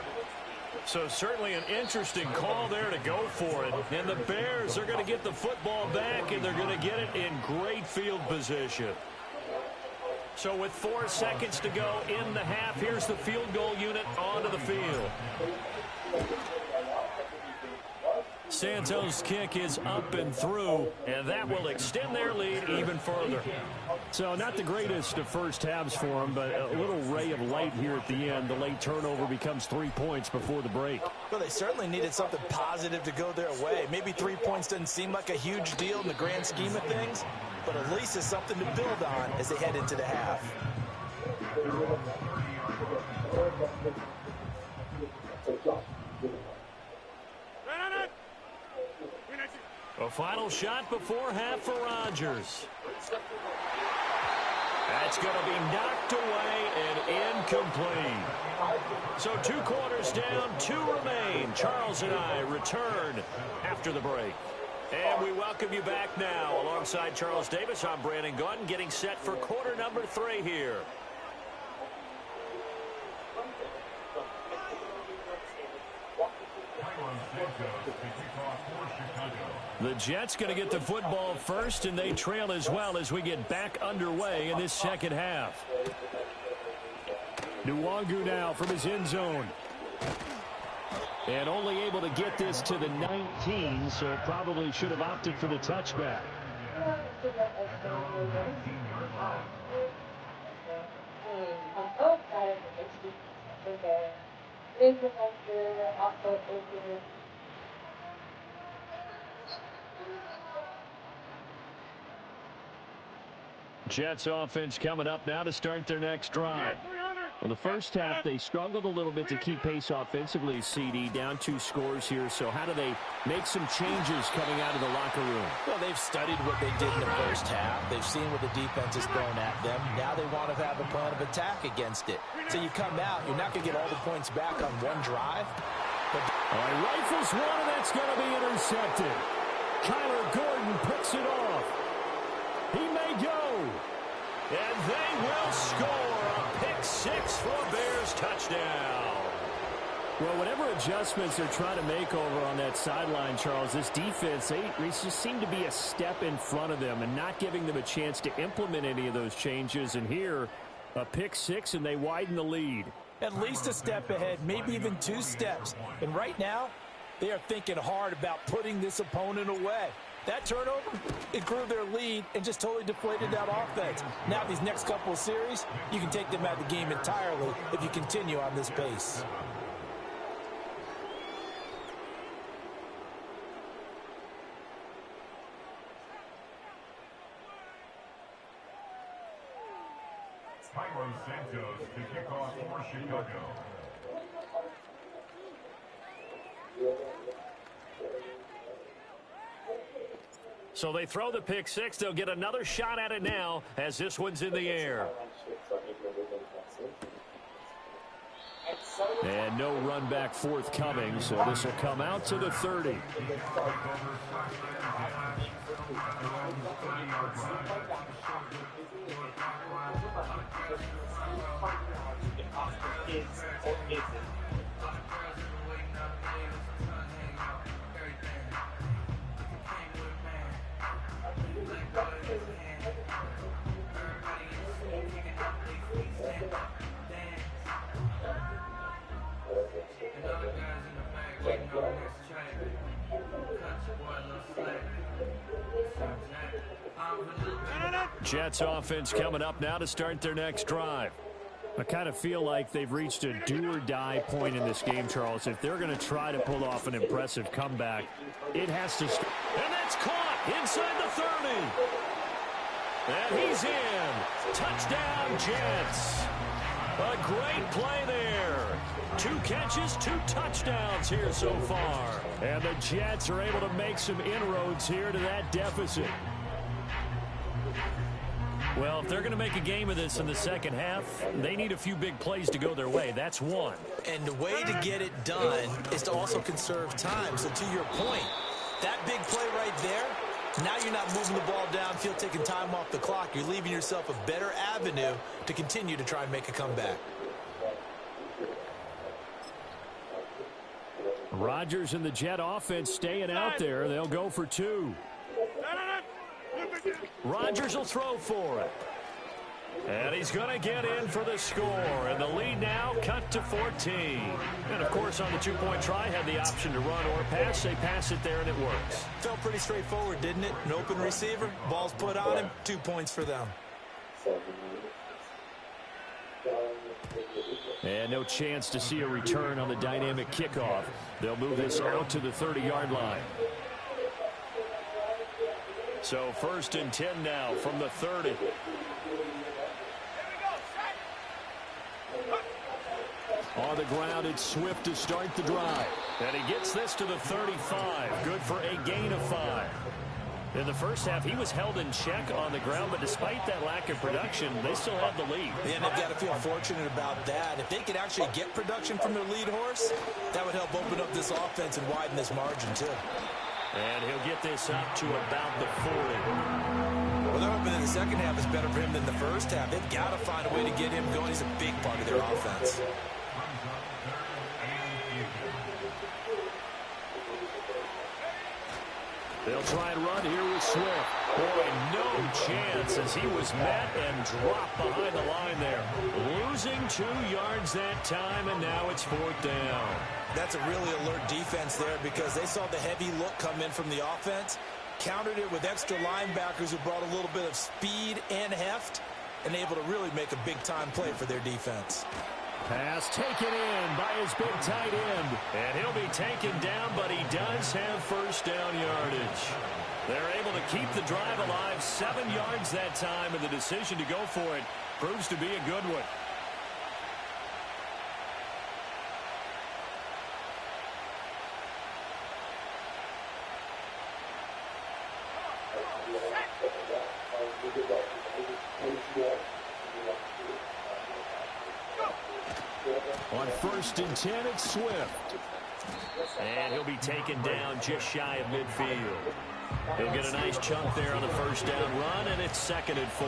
So certainly an interesting call there to go for it. And the Bears are going to get the football back, and they're going to get it in great field position. So with 4 seconds to go in the half, here's the field goal unit onto the field. Santos' kick is up and through, and that will extend their lead even further. So not the greatest of first halves for them, but a little ray of light here at the end. The late turnover becomes 3 points before the break. Well, they certainly needed something positive to go their way. Maybe 3 points doesn't seem like a huge deal in the grand scheme of things, but at least it's something to build on as they head into the half. A final shot before half for Rodgers. That's going to be knocked away and incomplete. So 2 quarters down, 2 remain. Charles and I return after the break. And we welcome you back now. Alongside Charles Davis, I'm Brandon Gaudin, getting set for quarter number 3 here. The Jets going to get the football first, and they trail as well as we get back underway in this second half. Nwangu now from his end zone. And only able to get this to the 19, so probably should have opted for the touchback. Jets offense coming up now to start their next drive. Well, the first half, they struggled a little bit to keep pace offensively, CD, down 2 scores here. So how do they make some changes coming out of the locker room? Well, they've studied what they did in the first half. They've seen what the defense has thrown at them. Now they want to have a plan of attack against it. So you come out, you're not going to get all the points back on one drive. But rifles one, and that's going to be intercepted. Kyler Gordon picks it off. He may go. And they will score a pick 6 for a Bears touchdown. Well, whatever adjustments they're trying to make over on that sideline, Charles, this defense, they just seem to be a step in front of them and not giving them a chance to implement any of those changes. And here, a pick 6, and they widen the lead. At least a step ahead, maybe even 2 steps. And right now, they are thinking hard about putting this opponent away. That turnover, it grew their lead and just totally deflated that offense. Now these next couple of series, you can take them out of the game entirely if you continue on this pace. Santos to kick off for Chicago. So they throw the pick 6. They'll get another shot at it now as this one's in the air. And no run back forthcoming, so this will come out to the 30. Jets offense coming up now to start their next drive. I kind of feel like they've reached a do-or-die point in this game, Charles. If they're going to try to pull off an impressive comeback, it has to... And that's caught inside the 30. And he's in. Touchdown, Jets. A great play there. 2 catches, 2 touchdowns here so far. And the Jets are able to make some inroads here to that deficit. Well, if they're going to make a game of this in the second half, they need a few big plays to go their way. That's one. And the way to get it done is to also conserve time. So to your point, that big play right there, now you're not moving the ball downfield, taking time off the clock. You're leaving yourself a better avenue to continue to try and make a comeback. Rodgers and the Jet offense staying out there. They'll go for two. Rodgers will throw for it. And he's going to get in for the score. And the lead now cut to 14. And, of course, on the two-point try, had the option to run or pass. They pass it there, and it works. Felt pretty straightforward, didn't it? An open receiver, ball's put on him, 2 points for them. And no chance to see a return on the dynamic kickoff. They'll move this out to the 30-yard line. So 1st and 10 now from the 30. On the ground, it's Swift to start the drive. And he gets this to the 35. Good for a gain of 5. In the first half, he was held in check on the ground, but despite that lack of production, they still have the lead. And they've got to feel fortunate about that. If they could actually get production from their lead horse, that would help open up this offense and widen this margin, too. And he'll get this up to about the 40. Well, they're hoping that the second half is better for him than the first half. They've got to find a way to get him going. He's a big part of their offense. They'll try and run here with Swift. Boy, no chance as he was met and dropped behind the line there. Losing 2 yards that time, and now it's 4th down. That's a really alert defense there because they saw the heavy look come in from the offense, countered it with extra linebackers who brought a little bit of speed and heft, and able to really make a big-time play for their defense. Pass taken in by his big tight end. And he'll be taken down, but he does have 1st down yardage. They're able to keep the drive alive, 7 yards that time, and the decision to go for it proves to be a good one. On 1st and 10, it's Swift. And he'll be taken down just shy of midfield. He'll get a nice chunk there on the 1st down run, and it's 2nd and 4.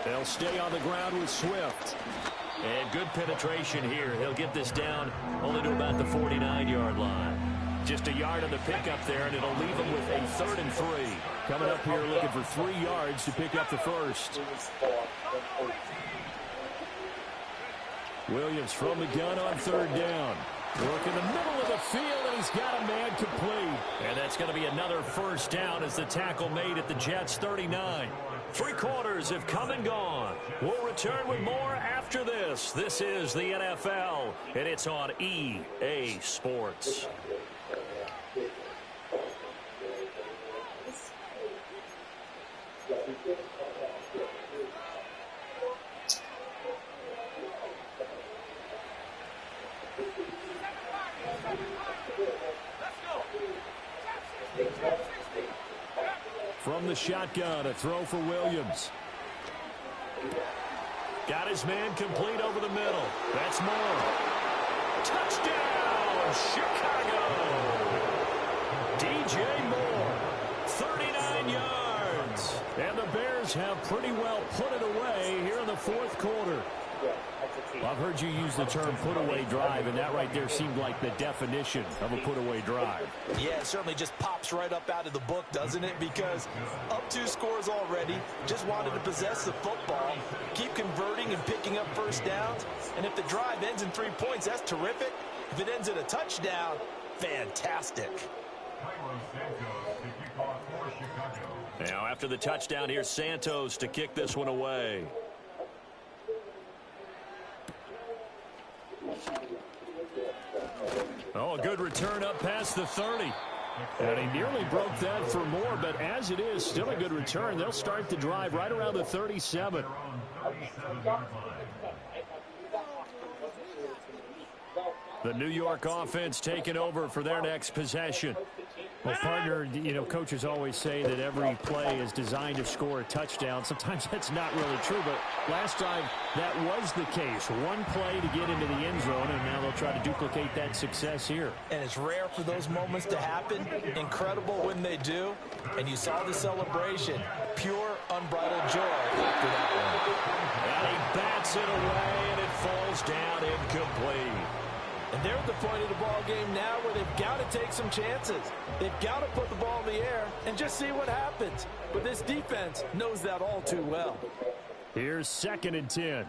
They'll stay on the ground with Swift. And good penetration here. He'll get this down only to about the 49-yard line. Just a yard on the pickup there, and it'll leave him with a 3rd and 3. Coming up here looking for 3 yards to pick up the 1st. Williams from the gun on 3rd down. Work in the middle of the field, and he's got a man complete. And that's going to be another 1st down as the tackle made at the Jets' 39. 3 quarters have come and gone. We'll return with more after this. This is the NFL, and it's on EA Sports. From the shotgun, a throw for Williams. Got his man complete over the middle. That's Moore. Touchdown, Chicago! DJ Moore, 39 yards. And the Bears have pretty well put it away here in the 4th quarter. I've heard you use the term put-away drive, and that right there seemed like the definition of a put-away drive. Yeah, it certainly just pops right up out of the book, doesn't it? Because up 2 scores already, just wanted to possess the football, keep converting and picking up 1st downs, and if the drive ends in 3 points, that's terrific. If it ends in a touchdown, fantastic. Now, after the touchdown, here's Santos to kick this one away. Oh, a good return up past the 30. And he nearly broke that for more, but as it is, still a good return. They'll start the drive right around the 37. 37-yard line. The New York offense taking over for their next possession. Well, partner, you know, coaches always say that every play is designed to score a touchdown. Sometimes that's not really true, but last time that was the case. One play to get into the end zone, and now they'll try to duplicate that success here. And it's rare for those moments to happen. Incredible when they do. And you saw the celebration. Pure, unbridled joy after that one. And he bats it away, and it falls down incomplete. And they're at the point of the ball game now where they've got to take some chances. They've got to put the ball in the air and just see what happens. But this defense knows that all too well. Here's 2nd and 10.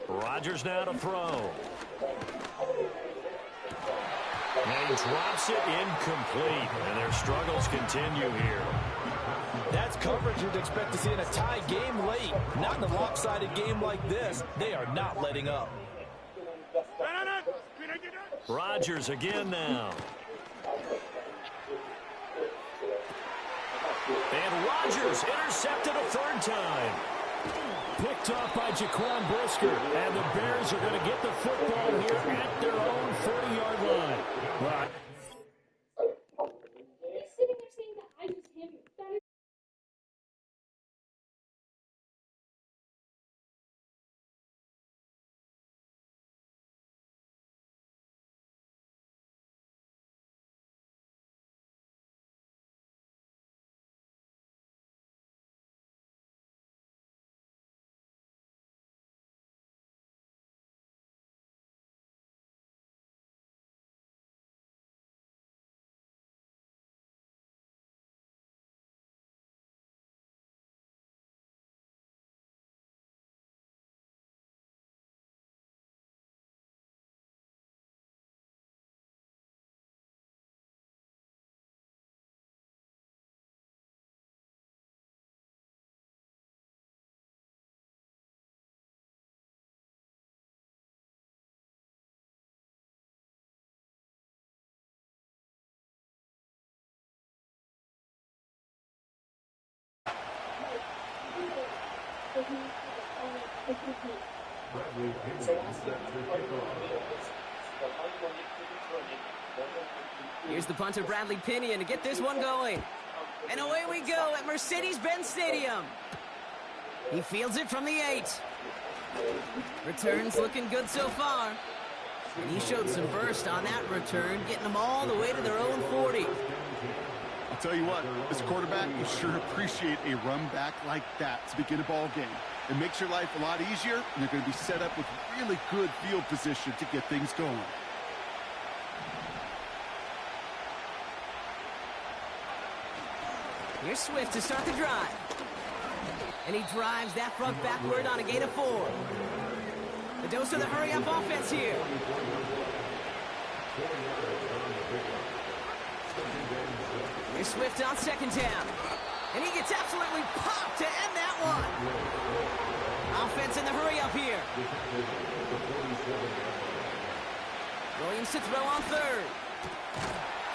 Rodgers now to throw. And he drops it incomplete. And their struggles continue here. That's coverage you'd expect to see in a tie game late. Not in a lopsided game like this. They are not letting up. Rodgers again now. And Rodgers intercepted a 3rd time. Picked off by Jaquan Brisker. And the Bears are going to get the football here at their own 40-yard line. Right. Sitting there saying that I was him. That is Here's the punter, Bradley Pinion, to get this one going. And away we go at Mercedes-Benz Stadium. He fields it from the 8. Returns looking good so far. And he showed some burst on that return, getting them all the way to their own 40. I'll tell you what, as a quarterback, you sure appreciate a run back like that to begin a ball game. It makes your life a lot easier, and you're going to be set up with really good field position to get things going. Here's Swift to start the drive. And he drives that front backward on a gain of 4. The dose of the hurry-up offense here. Here's Swift on 2nd down. And he gets absolutely popped to end that one. Offense in the hurry-up here. Williams to throw on 3rd.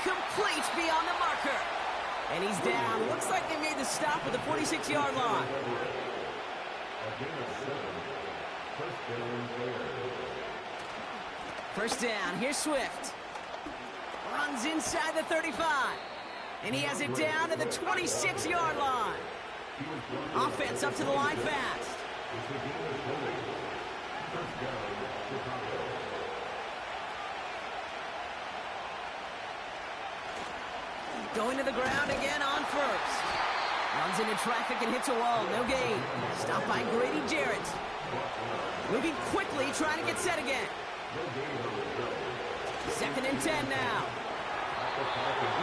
Complete beyond the marker. And he's down. Looks like they made the stop at the 46-yard line. First down. Here's Swift. Runs inside the 35. And he has it down to the 26-yard line. Offense up to the line fast. Going to the ground again on 1st. Runs into traffic and hits a wall. No gain. Stopped by Grady Jarrett. Moving quickly, trying to get set again. 2nd and 10 now.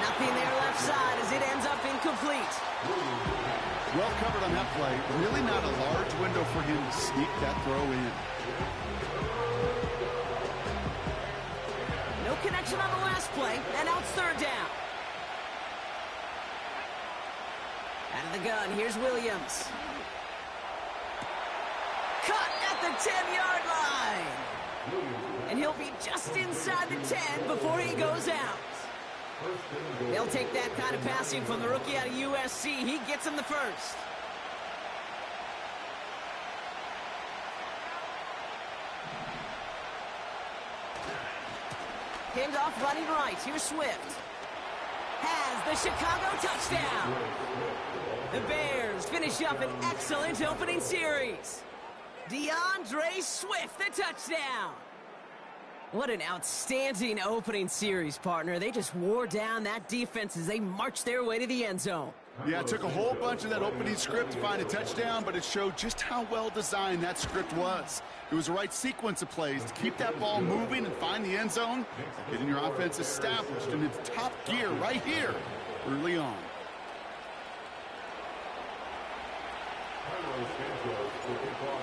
Nothing there left side as it ends up incomplete. Well covered on that play. Really not a large window for him to sneak that throw in. No connection on the last play, and now it's 3rd down. Out of the gun, here's Williams. Cut at the 10-yard line. And he'll be just inside the 10 before he goes out. They'll take that kind of passing from the rookie out of USC. He gets him the 1st. Handoff running right. Here's Swift. Has the Chicago touchdown. The Bears finish up an excellent opening series. DeAndre Swift, the touchdown. What an outstanding opening series, partner. They just wore down that defense as they marched their way to the end zone. Yeah, it took a whole bunch of that opening script to find a touchdown, but it showed just how well designed that script was. It was the right sequence of plays to keep that ball moving and find the end zone, getting your offense established in its top gear right here early on.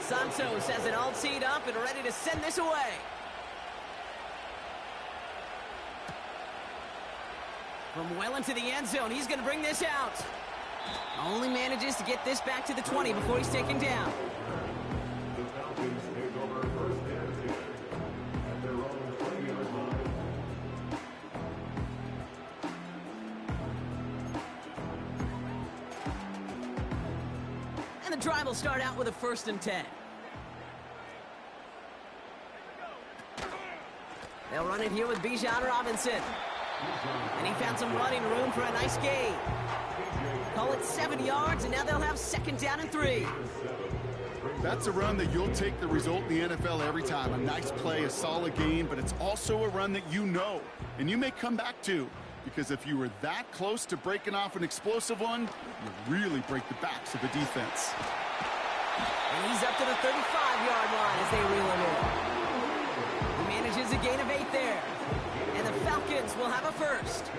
Santos has it all teed up and ready to send this away. From well into the end zone, he's going to bring this out. Only manages to get this back to the 20 before he's taken down. And the drive will start out with a 1st and 10. They'll run it here with Bijan Robinson. And he found some running room for a nice gain. Call it 7 yards, and now they'll have 2nd down and 3. That's a run that you'll take the result in the NFL every time. A nice play, a solid gain, but it's also a run that you know, and you may come back to, because if you were that close to breaking off an explosive one, you really break the backs of the defense. And he's up to the 35-yard line as they reel him in. He manages a gain of 8 there. And the Falcons will have a 1st.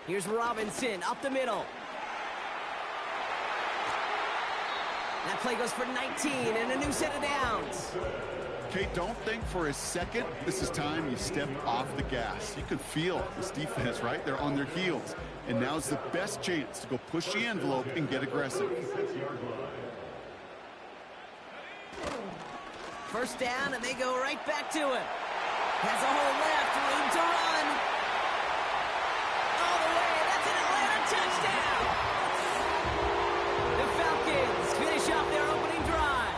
Here's Robinson up the middle. That play goes for 19 and a new set of downs. Kate, don't think for a second this is time you step off the gas. You can feel this defense, right? They're on their heels. And now's the best chance to go push the envelope and get aggressive. 1st down, and they go right back to it. Has a hole left, room to run. All the way, that's an Atlanta touchdown. The Falcons finish off their opening drive.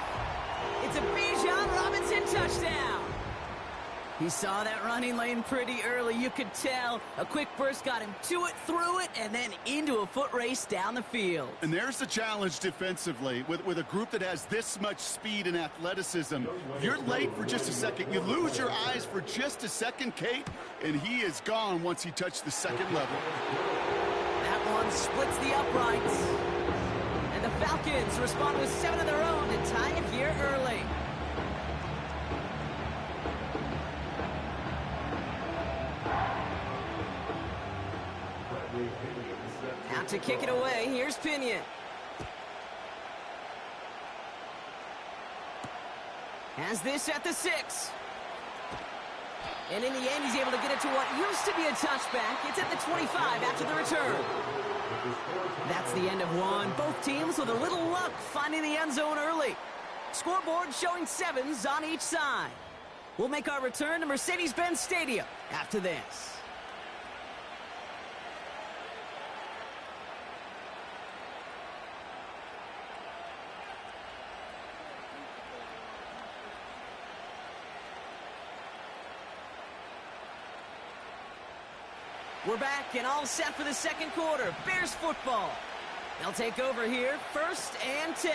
It's a Bijan Robinson touchdown. He saw that running lane pretty early, you could tell. A quick burst got him to it, through it, and then into a foot race down the field. And there's the challenge defensively. With a group that has this much speed and athleticism, you're late for just a second. You lose your eyes for just a second, Kate, and he is gone once he touched the 2nd level. That one splits the uprights. And the Falcons respond with 7 of their own to tie it here early. Out to kick it away, here's Pinion. Has this at the 6. And in the end, he's able to get it to what used to be a touchback. It's at the 25 after the return. That's the end of one. Both teams with a little luck finding the end zone early. Scoreboard showing 7s on each side. We'll make our return to Mercedes-Benz Stadium after this. We're back and all set for the 2nd quarter. Bears football. They'll take over here, 1st and 10.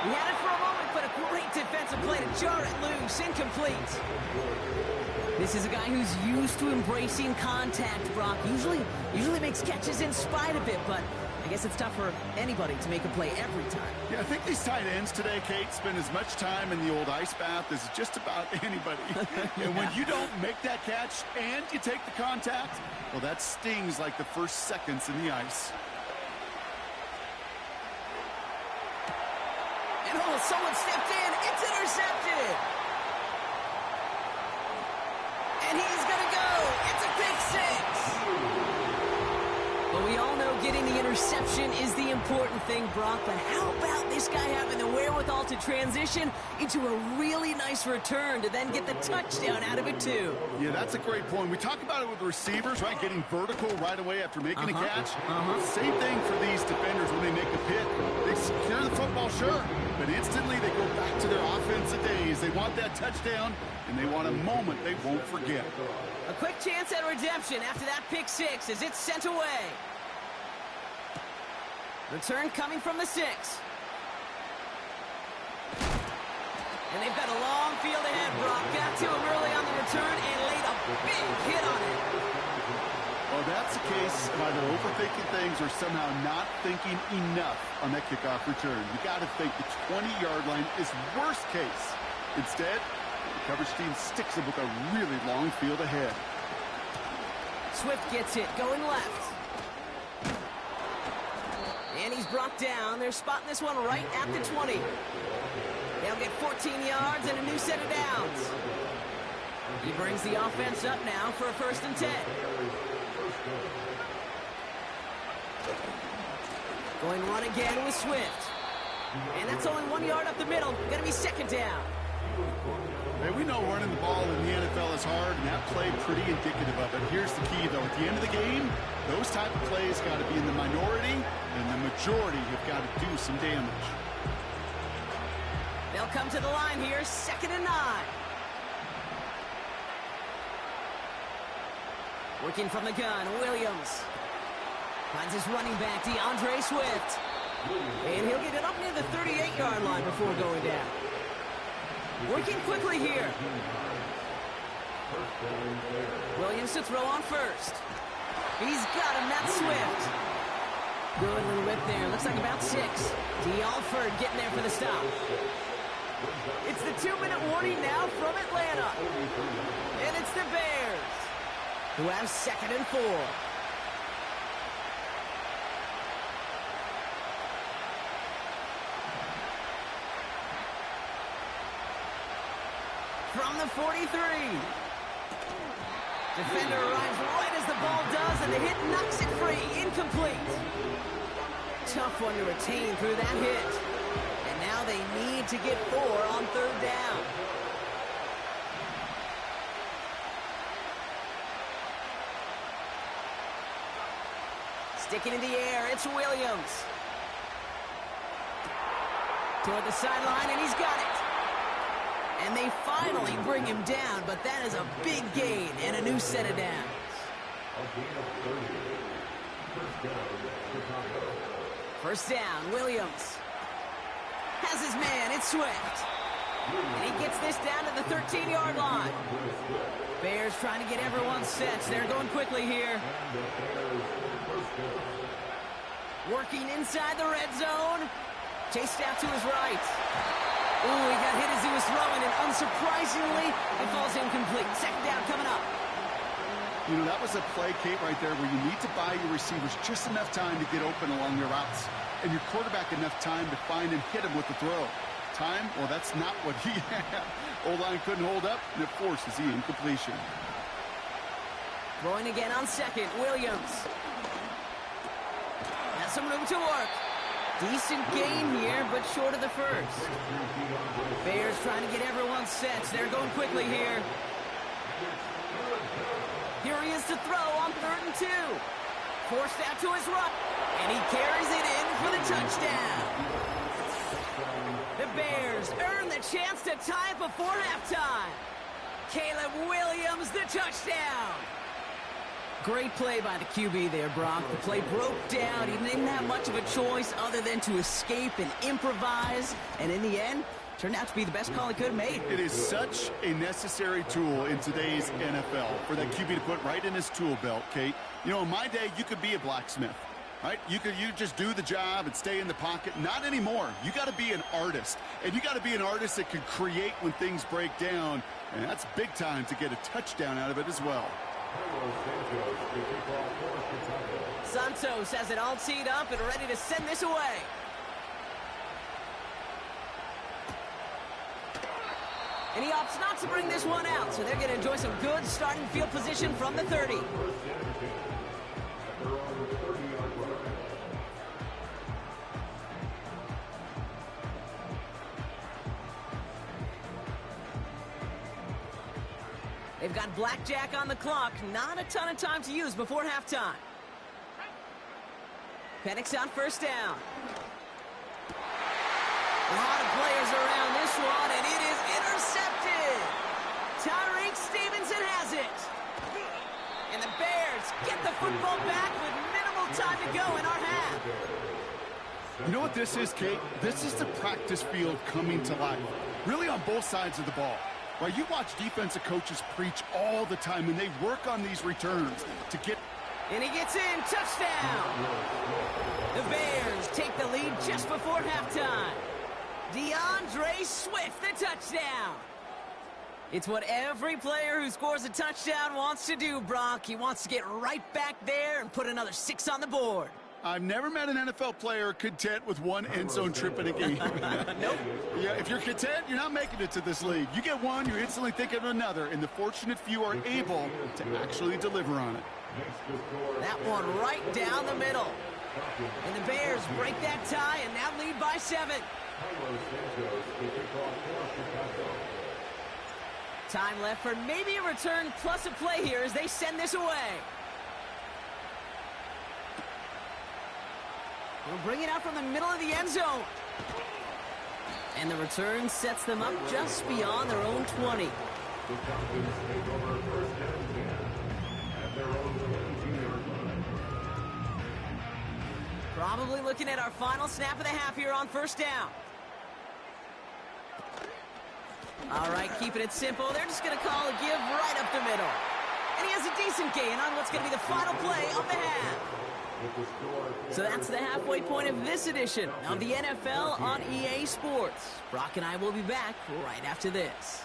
He had it for a moment, but a great defensive play to jar it loose, incomplete. This is a guy who's used to embracing contact, Brock. Usually makes catches in spite of it, but I guess it's tough for anybody to make a play every time. Yeah, I think these tight ends today, Kate, spend as much time in the old ice bath as just about anybody. And when you don't make that catch and you take the contact, well, that stings like the first seconds in the ice. And someone stepped in. It's intercepted. And he's going to go. It's a pick 6. But we all know getting the interception is the important thing, Brock. But how about this guy having the wherewithal to transition into a really nice return to then get the touchdown out of it, too? Yeah, that's a great point. We talk about it with the receivers, right? Getting vertical right away after making a catch. Same thing for these defenders when they make a pick. They secure the football, sure, but instantly they go back to their millions of days. They want that touchdown, and they want a moment they won't forget. A quick chance at redemption after that pick six as it's sent away. Return coming from the 6. And they've got a long field ahead. Brock got to him early on the return and laid a big hit on it. Well, that's the case of either overthinking things or somehow not thinking enough on that kickoff return. You got to think the 20-yard line is worst case. Instead, the coverage team sticks him with a really long field ahead. Swift gets it, going left. And he's brought down. They're spotting this one right at the 20. They'll get 14 yards and a new set of downs. He brings the offense up now for a 1st and 10. Going run again with Swift. And that's only 1 yard up the middle. Going to be 2nd down. Hey, we know running the ball in the NFL is hard, and that play pretty indicative of it. Here's the key, though. At the end of the game, those type of plays got to be in the minority, and the majority have got to do some damage. They'll come to the line here, 2nd and 9. Working from the gun, Williams. Finds his running back, DeAndre Swift. And he'll get it up near the 38-yard line before going down. Working quickly here. Williams to throw on 1st. He's got him, that's Swift. Good little whip there, looks like about 6. Alford getting there for the stop. It's the 2-minute warning now from Atlanta. And it's the Bears, who have 2nd and 4. From the 43. Defender arrives right as the ball does, and the hit knocks it free. Incomplete. Tough one to retain through that hit. And now they need to get 4 on 3rd down. Sticking in the air, it's Williams. Toward the sideline, and he's got it. And they finally bring him down, but that is a big gain and a new set of downs. First down, Williams. Has his man, it's Swift. And he gets this down to the 13-yard line. Bears trying to get everyone set. They're going quickly here. Working inside the red zone. Chased out to his right. Ooh, he got hit as he was throwing, and unsurprisingly, it falls incomplete. 2nd down coming up. You know, that was a play, Kate, right there where you need to buy your receivers just enough time to get open along their routes, and your quarterback enough time to find and hit him with the throw. Time? Well, that's not what he had. O-line couldn't hold up, and it forces the incompletion. Throwing again on 2nd, Williams. Has some room to work. Decent gain here, but short of the 1st. Bears trying to get everyone set. They're going quickly here. Here he is to throw on 3rd and 2. Forced out to his right. And he carries it in for the touchdown. The Bears earn the chance to tie it before halftime. Caleb Williams, the touchdown. Great play by the QB there, Brock. The play broke down. He didn't have much of a choice other than to escape and improvise. And in the end, turned out to be the best call he could have made. It is such a necessary tool in today's NFL for that QB to put right in his tool belt, Kate. You know, in my day, you could be a blacksmith, right? You just do the job and stay in the pocket. Not anymore. You got to be an artist. And you got to be an artist that can create when things break down. And that's big time to get a touchdown out of it as well. Santos has it all teed up and ready to send this away. And he opts not to bring this one out, so they're going to enjoy some good starting field position from the 30. They've got blackjack on the clock. Not a ton of time to use before halftime. Penix on 1st down. A lot of players around this one, and it is You know what this is, Kate? This is the practice field coming to life, really on both sides of the ball. Right, you watch defensive coaches preach all the time, and they work on these returns to get... And he gets in, touchdown! The Bears take the lead just before halftime. DeAndre Swift, the touchdown! It's what every player who scores a touchdown wants to do, Brock. He wants to get right back there and put another 6 on the board. I've never met an NFL player content with one end zone trip in a game. Nope. Yeah, if you're content, you're not making it to this league. You get one, you're instantly thinking of another, and the fortunate few are able to actually deliver on it. That one right down the middle. And the Bears break that tie and now lead by 7. Time left for maybe a return plus a play here as they send this away. We'll bring it out from the middle of the end zone. And the return sets them up just beyond their own 20. Probably looking at our final snap of the half here on first down. All right, keeping it simple. They're just going to call a give right up the middle. And he has a decent gain on what's going to be the final play of the half. So that's the halfway point of this edition of the NFL on EA Sports. Brock and I will be back right after this.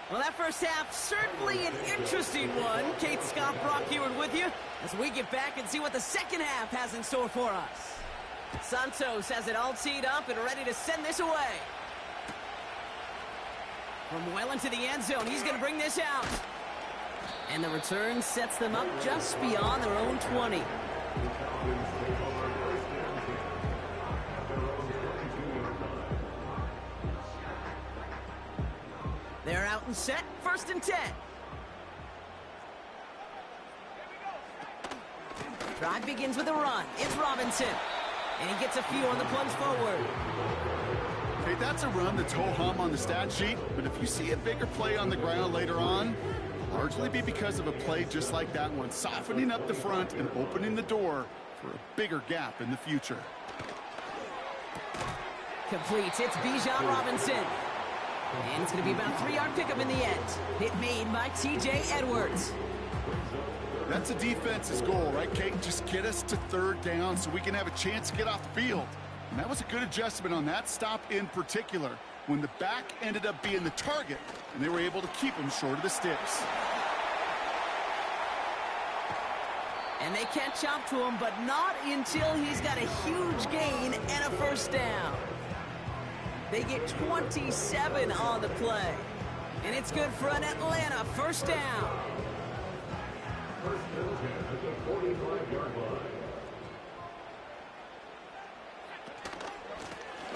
Well, that first half, certainly an interesting one. Kate Scott, Brock Heward with you as we get back and see what the second half has in store for us. Santos has it all teed up and ready to send this away. From well into the end zone, he's going to bring this out. And the return sets them up just beyond their own 20. They're out and set, 1st and 10. Drive begins with a run. It's Robinson. And he gets a few on the plunge forward. Okay, that's a run that's ho-hum on the stat sheet, but if you see a bigger play on the ground later on, largely be because of a play just like that one, softening up the front and opening the door for a bigger gap in the future. Completes. It's Bijan Robinson. And it's going to be about a 3-yard pickup in the end. Hit made by T.J. Edwards. That's the defense's goal, right, Kate? Just get us to 3rd down so we can have a chance to get off the field. And that was a good adjustment on that stop in particular, when the back ended up being the target, and they were able to keep him short of the sticks. And they catch up to him, but not until he's got a huge gain and a 1st down. They get 27 on the play. And it's good for an Atlanta 1st down.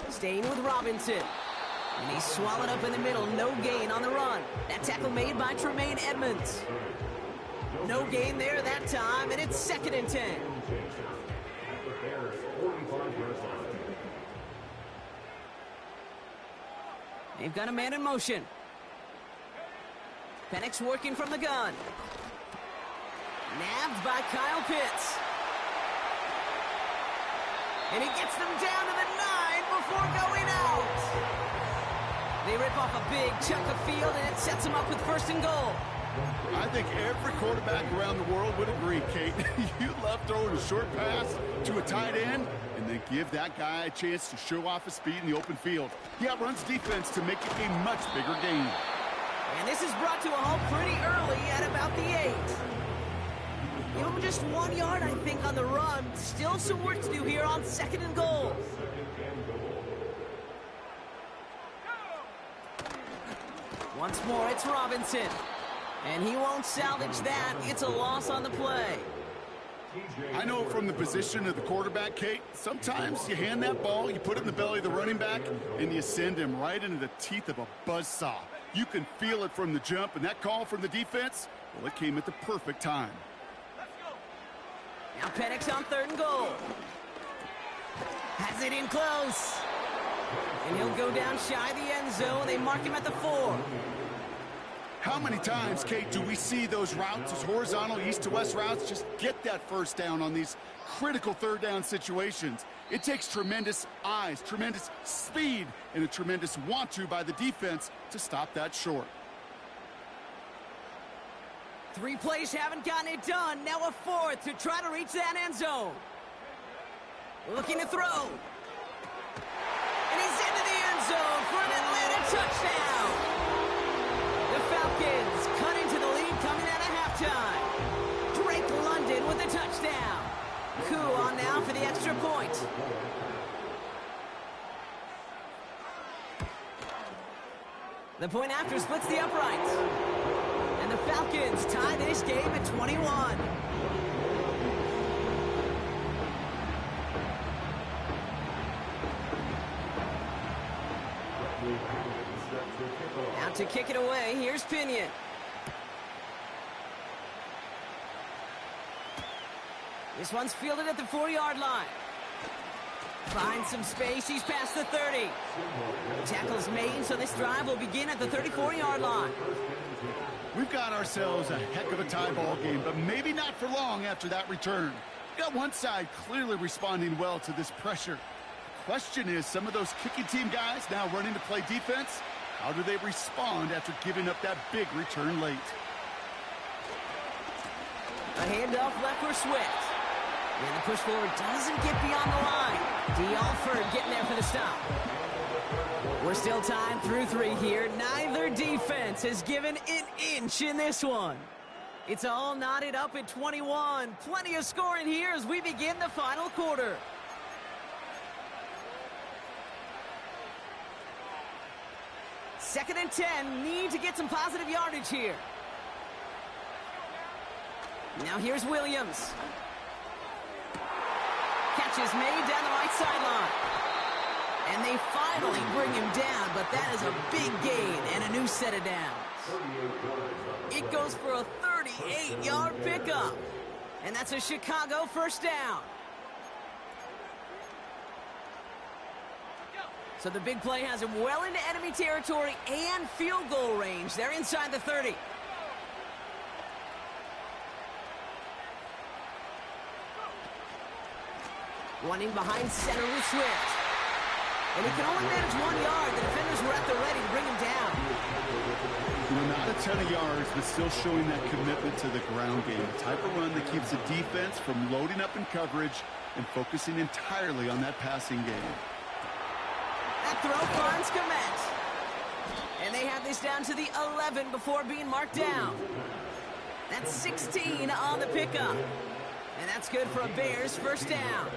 Staying with Robinson. And he's swallowed up in the middle. No gain on the run. That tackle made by Tremaine Edmonds. No gain there that time, and it's 2nd and 10. They've got a man in motion. Penix working from the gun. Nabbed by Kyle Pitts. And he gets them down to the 9 before going out. They rip off a big chunk of field, and it sets them up with 1st and goal. I think every quarterback around the world would agree, Kate. You love throwing a short pass to a tight end and then give that guy a chance to show off his speed in the open field. He outruns defense to make it a much bigger gain. And this is brought to a halt pretty early at about the 8. Give him just 1 yard, I think, on the run. Still some work to do here on 2nd and goal. Once more, it's Robinson. And he won't salvage that. It's a loss on the play. I know from the position of the quarterback, Kate, sometimes you hand that ball, you put it in the belly of the running back, and you send him right into the teeth of a buzzsaw. You can feel it from the jump, and that call from the defense, well, it came at the perfect time. Now Penix on 3rd and goal. Has it in close. And he'll go down shy of the end zone. They mark him at the 4. How many times, Kate, do we see those routes, those horizontal east-to-west routes, just get that 1st down on these critical 3rd down situations? It takes tremendous eyes, tremendous speed, and a tremendous want-to by the defense to stop that short. 3 plays haven't gotten it done. Now a 4th to try to reach that end zone. Looking to throw. And he's into the end zone for an Atlanta touchdown. The Falcons cut into the lead coming out of halftime. Drake London with a touchdown. Koo on now for the extra point. The point after splits the uprights. And the Falcons tie this game at 21. Now to kick it away, here's Pinion. This one's fielded at the 4-yard line. Finds some space, he's past the 30. Tackles made, so this drive will begin at the 34-yard line. We've got ourselves a heck of a tie ball game, but maybe not for long after that return. Got one side clearly responding well to this pressure. The question is, some of those kicking team guys now running to play defense, how do they respond after giving up that big return late? A handoff left for Swift. And the push forward doesn't get beyond the line. D. Alford getting there for the stop. We're still tied through 3 here. Neither defense has given an inch in this one. It's all knotted up at 21. Plenty of scoring here as we begin the final quarter. Second and 10. Need to get some positive yardage here. Now here's Williams. Catch is made down the right sideline. And they finally bring him down, but that is a big gain and a new set of downs. It goes for a 38-yard pickup. And that's a Chicago first down. So the big play has him well into enemy territory and field goal range. They're inside the 30. Running behind center with Swift. And he can only manage 1 yard. The defenders were at the ready to bring him down. Not a ton of yards, but still showing that commitment to the ground game. The type of run that keeps the defense from loading up in coverage and focusing entirely on that passing game. That throw finds Komet. And they have this down to the 11 before being marked down. That's 16 on the pickup. And that's good for a Bears first down.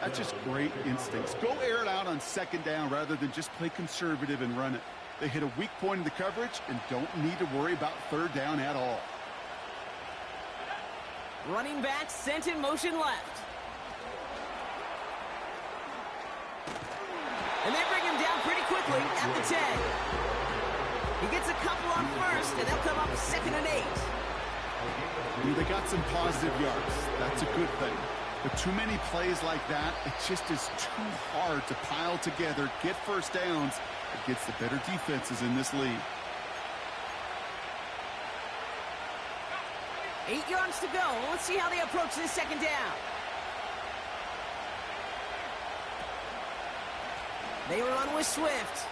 That's just great instincts. Go air it out on second down rather than just play conservative and run it. They hit a weak point in the coverage and don't need to worry about third down at all. Running back sent in motion left. And they bring him down pretty quickly at the 10. He gets a couple on first, and they'll come up 2nd and 8. They got some positive yards. That's a good thing. But too many plays like that, it just is too hard to pile together, get first downs against the better defenses in this league. 8 yards to go. Let's see how they approach this second down. They run with Swift.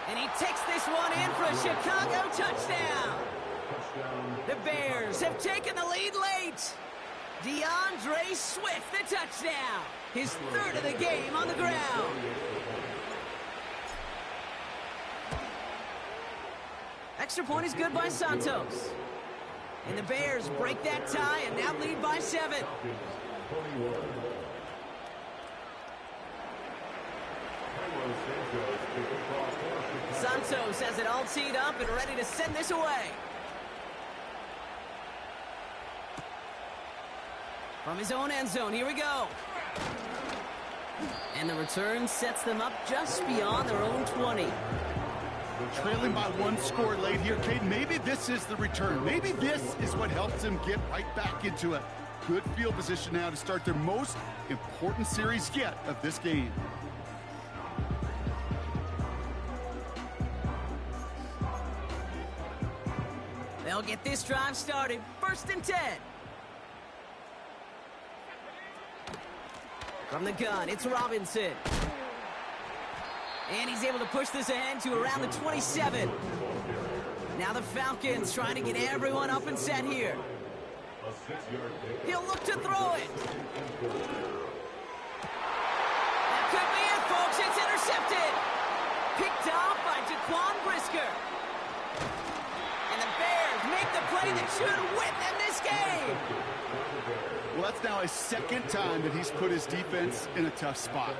And he takes this one in for a Chicago touchdown. The Bears have taken the lead late. DeAndre Swift, the touchdown. His 3rd of the game on the ground. Extra point is good by Santos. And the Bears break that tie and now lead by 7. Santos has it all teed up and ready to send this away. From his own end zone, here we go. And the return sets them up just beyond their own 20. Trailing by 1 score late here, Cade. Maybe this is the return. Maybe this is what helps them get right back into it. Good field position now to start their most important series yet of this game. They'll get this drive started. 1st and 10. From the gun, it's Robinson. And he's able to push this ahead to around the 27. Now the Falcons trying to get everyone up and set here. He'll look to throw it. That could be it, folks. It's intercepted. Picked off by Jaquan Brisker. And the Bears make the play that should win them this game. Well, that's now his second time that he's put his defense in a tough spot.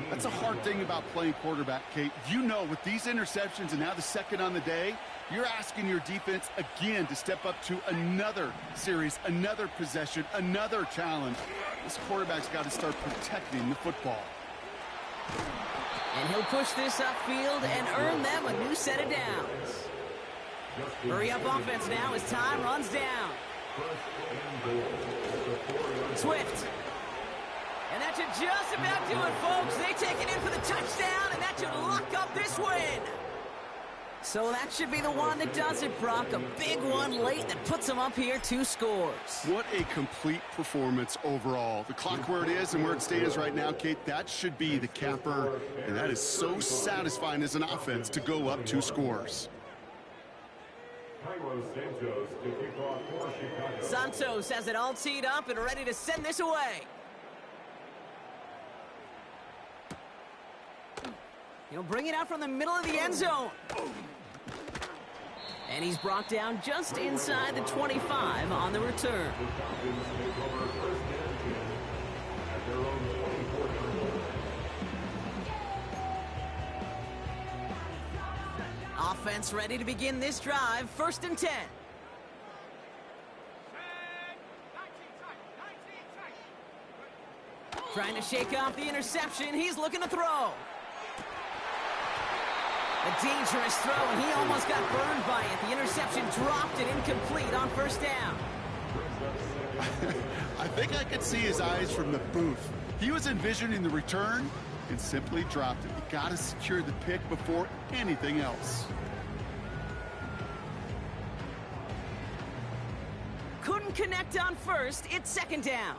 That's a hard thing about playing quarterback, Kate. You know, with these interceptions and now the second on the day, you're asking your defense again to step up to another series, another possession, another challenge. This quarterback's got to start protecting the football. And he'll push this upfield and earn them a new set of downs. Hurry up offense now as time runs down. Swift. And that should just about do it, folks. They take it in for the touchdown, and that should lock up this win. So that should be the one that does it, Brock. A big one late that puts them up here 2 scores. What a complete performance overall. The clock where it is and where it stands right now, Kate, that should be the capper. And that is so satisfying as an offense to go up 2 scores. Santos has it all teed up and ready to send this away. He'll bring it out from the middle of the end zone. And he's brought down just inside the 25 on the return. Offense ready to begin this drive. 1st and 10. Trying to shake off the interception. He's looking to throw. A dangerous throw, and he almost got burned by it. The interception dropped it incomplete on 1st down. I think I could see his eyes from the booth. He was envisioning the return and simply dropped it. You got to secure the pick before anything else. Couldn't connect on 1st. It's 2nd down.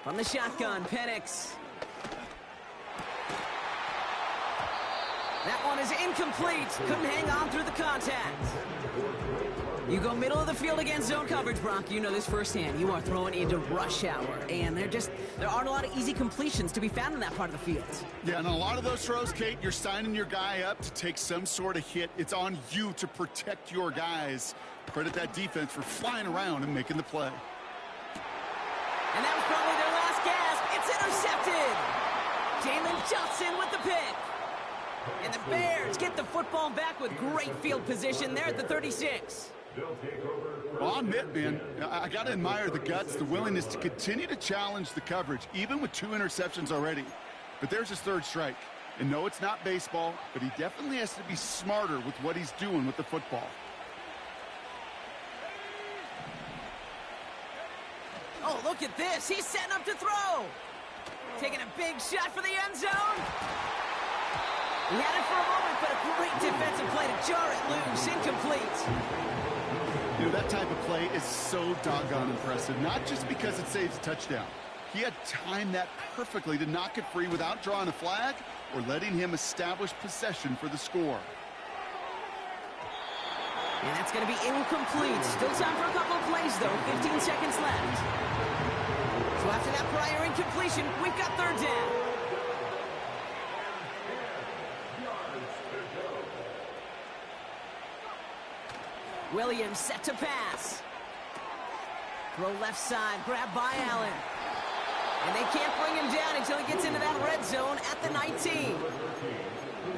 From the shotgun, Penix. That one is incomplete. Couldn't hang on through the contact. You go middle of the field against zone coverage, Brock. You know this firsthand. You are throwing into rush hour, and there aren't a lot of easy completions to be found in that part of the field. Yeah, and a lot of those throws, Kate, you're signing your guy up to take some sort of hit. It's on you to protect your guys. Credit that defense for flying around and making the play. And that was probably their last gasp. It's intercepted. Jalen Johnson with the pick. And the Bears get the football back with great field position there at the 36. Well, I'll admit, man, I got to admire the guts, the willingness to continue to challenge the coverage, even with 2 interceptions already. But there's his 3rd strike. And no, it's not baseball, but he definitely has to be smarter with what he's doing with the football. Oh, look at this. He's setting up to throw. Taking a big shot for the end zone. He had it for a moment, but a great defensive play to jar it loose. Incomplete. You know, that type of play is so doggone impressive, not just because it saves a touchdown. He had timed that perfectly to knock it free without drawing a flag or letting him establish possession for the score. And that's going to be incomplete. Still time for a couple of plays, though. 15 seconds left. So after that prior incompletion, we've got 3rd down. Williams set to pass. Throw left side, grabbed by Allen. And they can't bring him down until he gets into that red zone at the 19.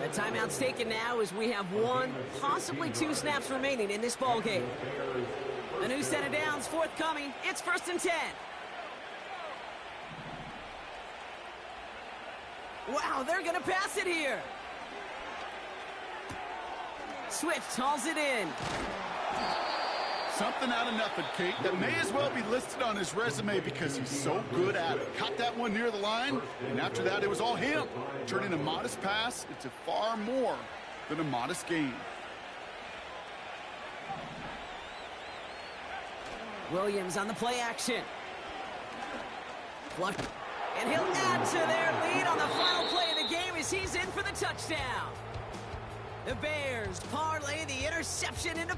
The timeout's taken now as we have 1, possibly 2 snaps remaining in this ball game. A new set of downs forthcoming. It's 1st and 10. Wow, they're going to pass it here. Swift hauls it in. Something out of nothing, Kate, that may as well be listed on his resume because he's so good at it. Caught that one near the line, and after that, it was all him. Turning a modest pass into far more than a modest gain. Williams on the play action. Flush. And he'll add to their lead on the final play of the game as he's in for the touchdown. The Bears parlay the interception into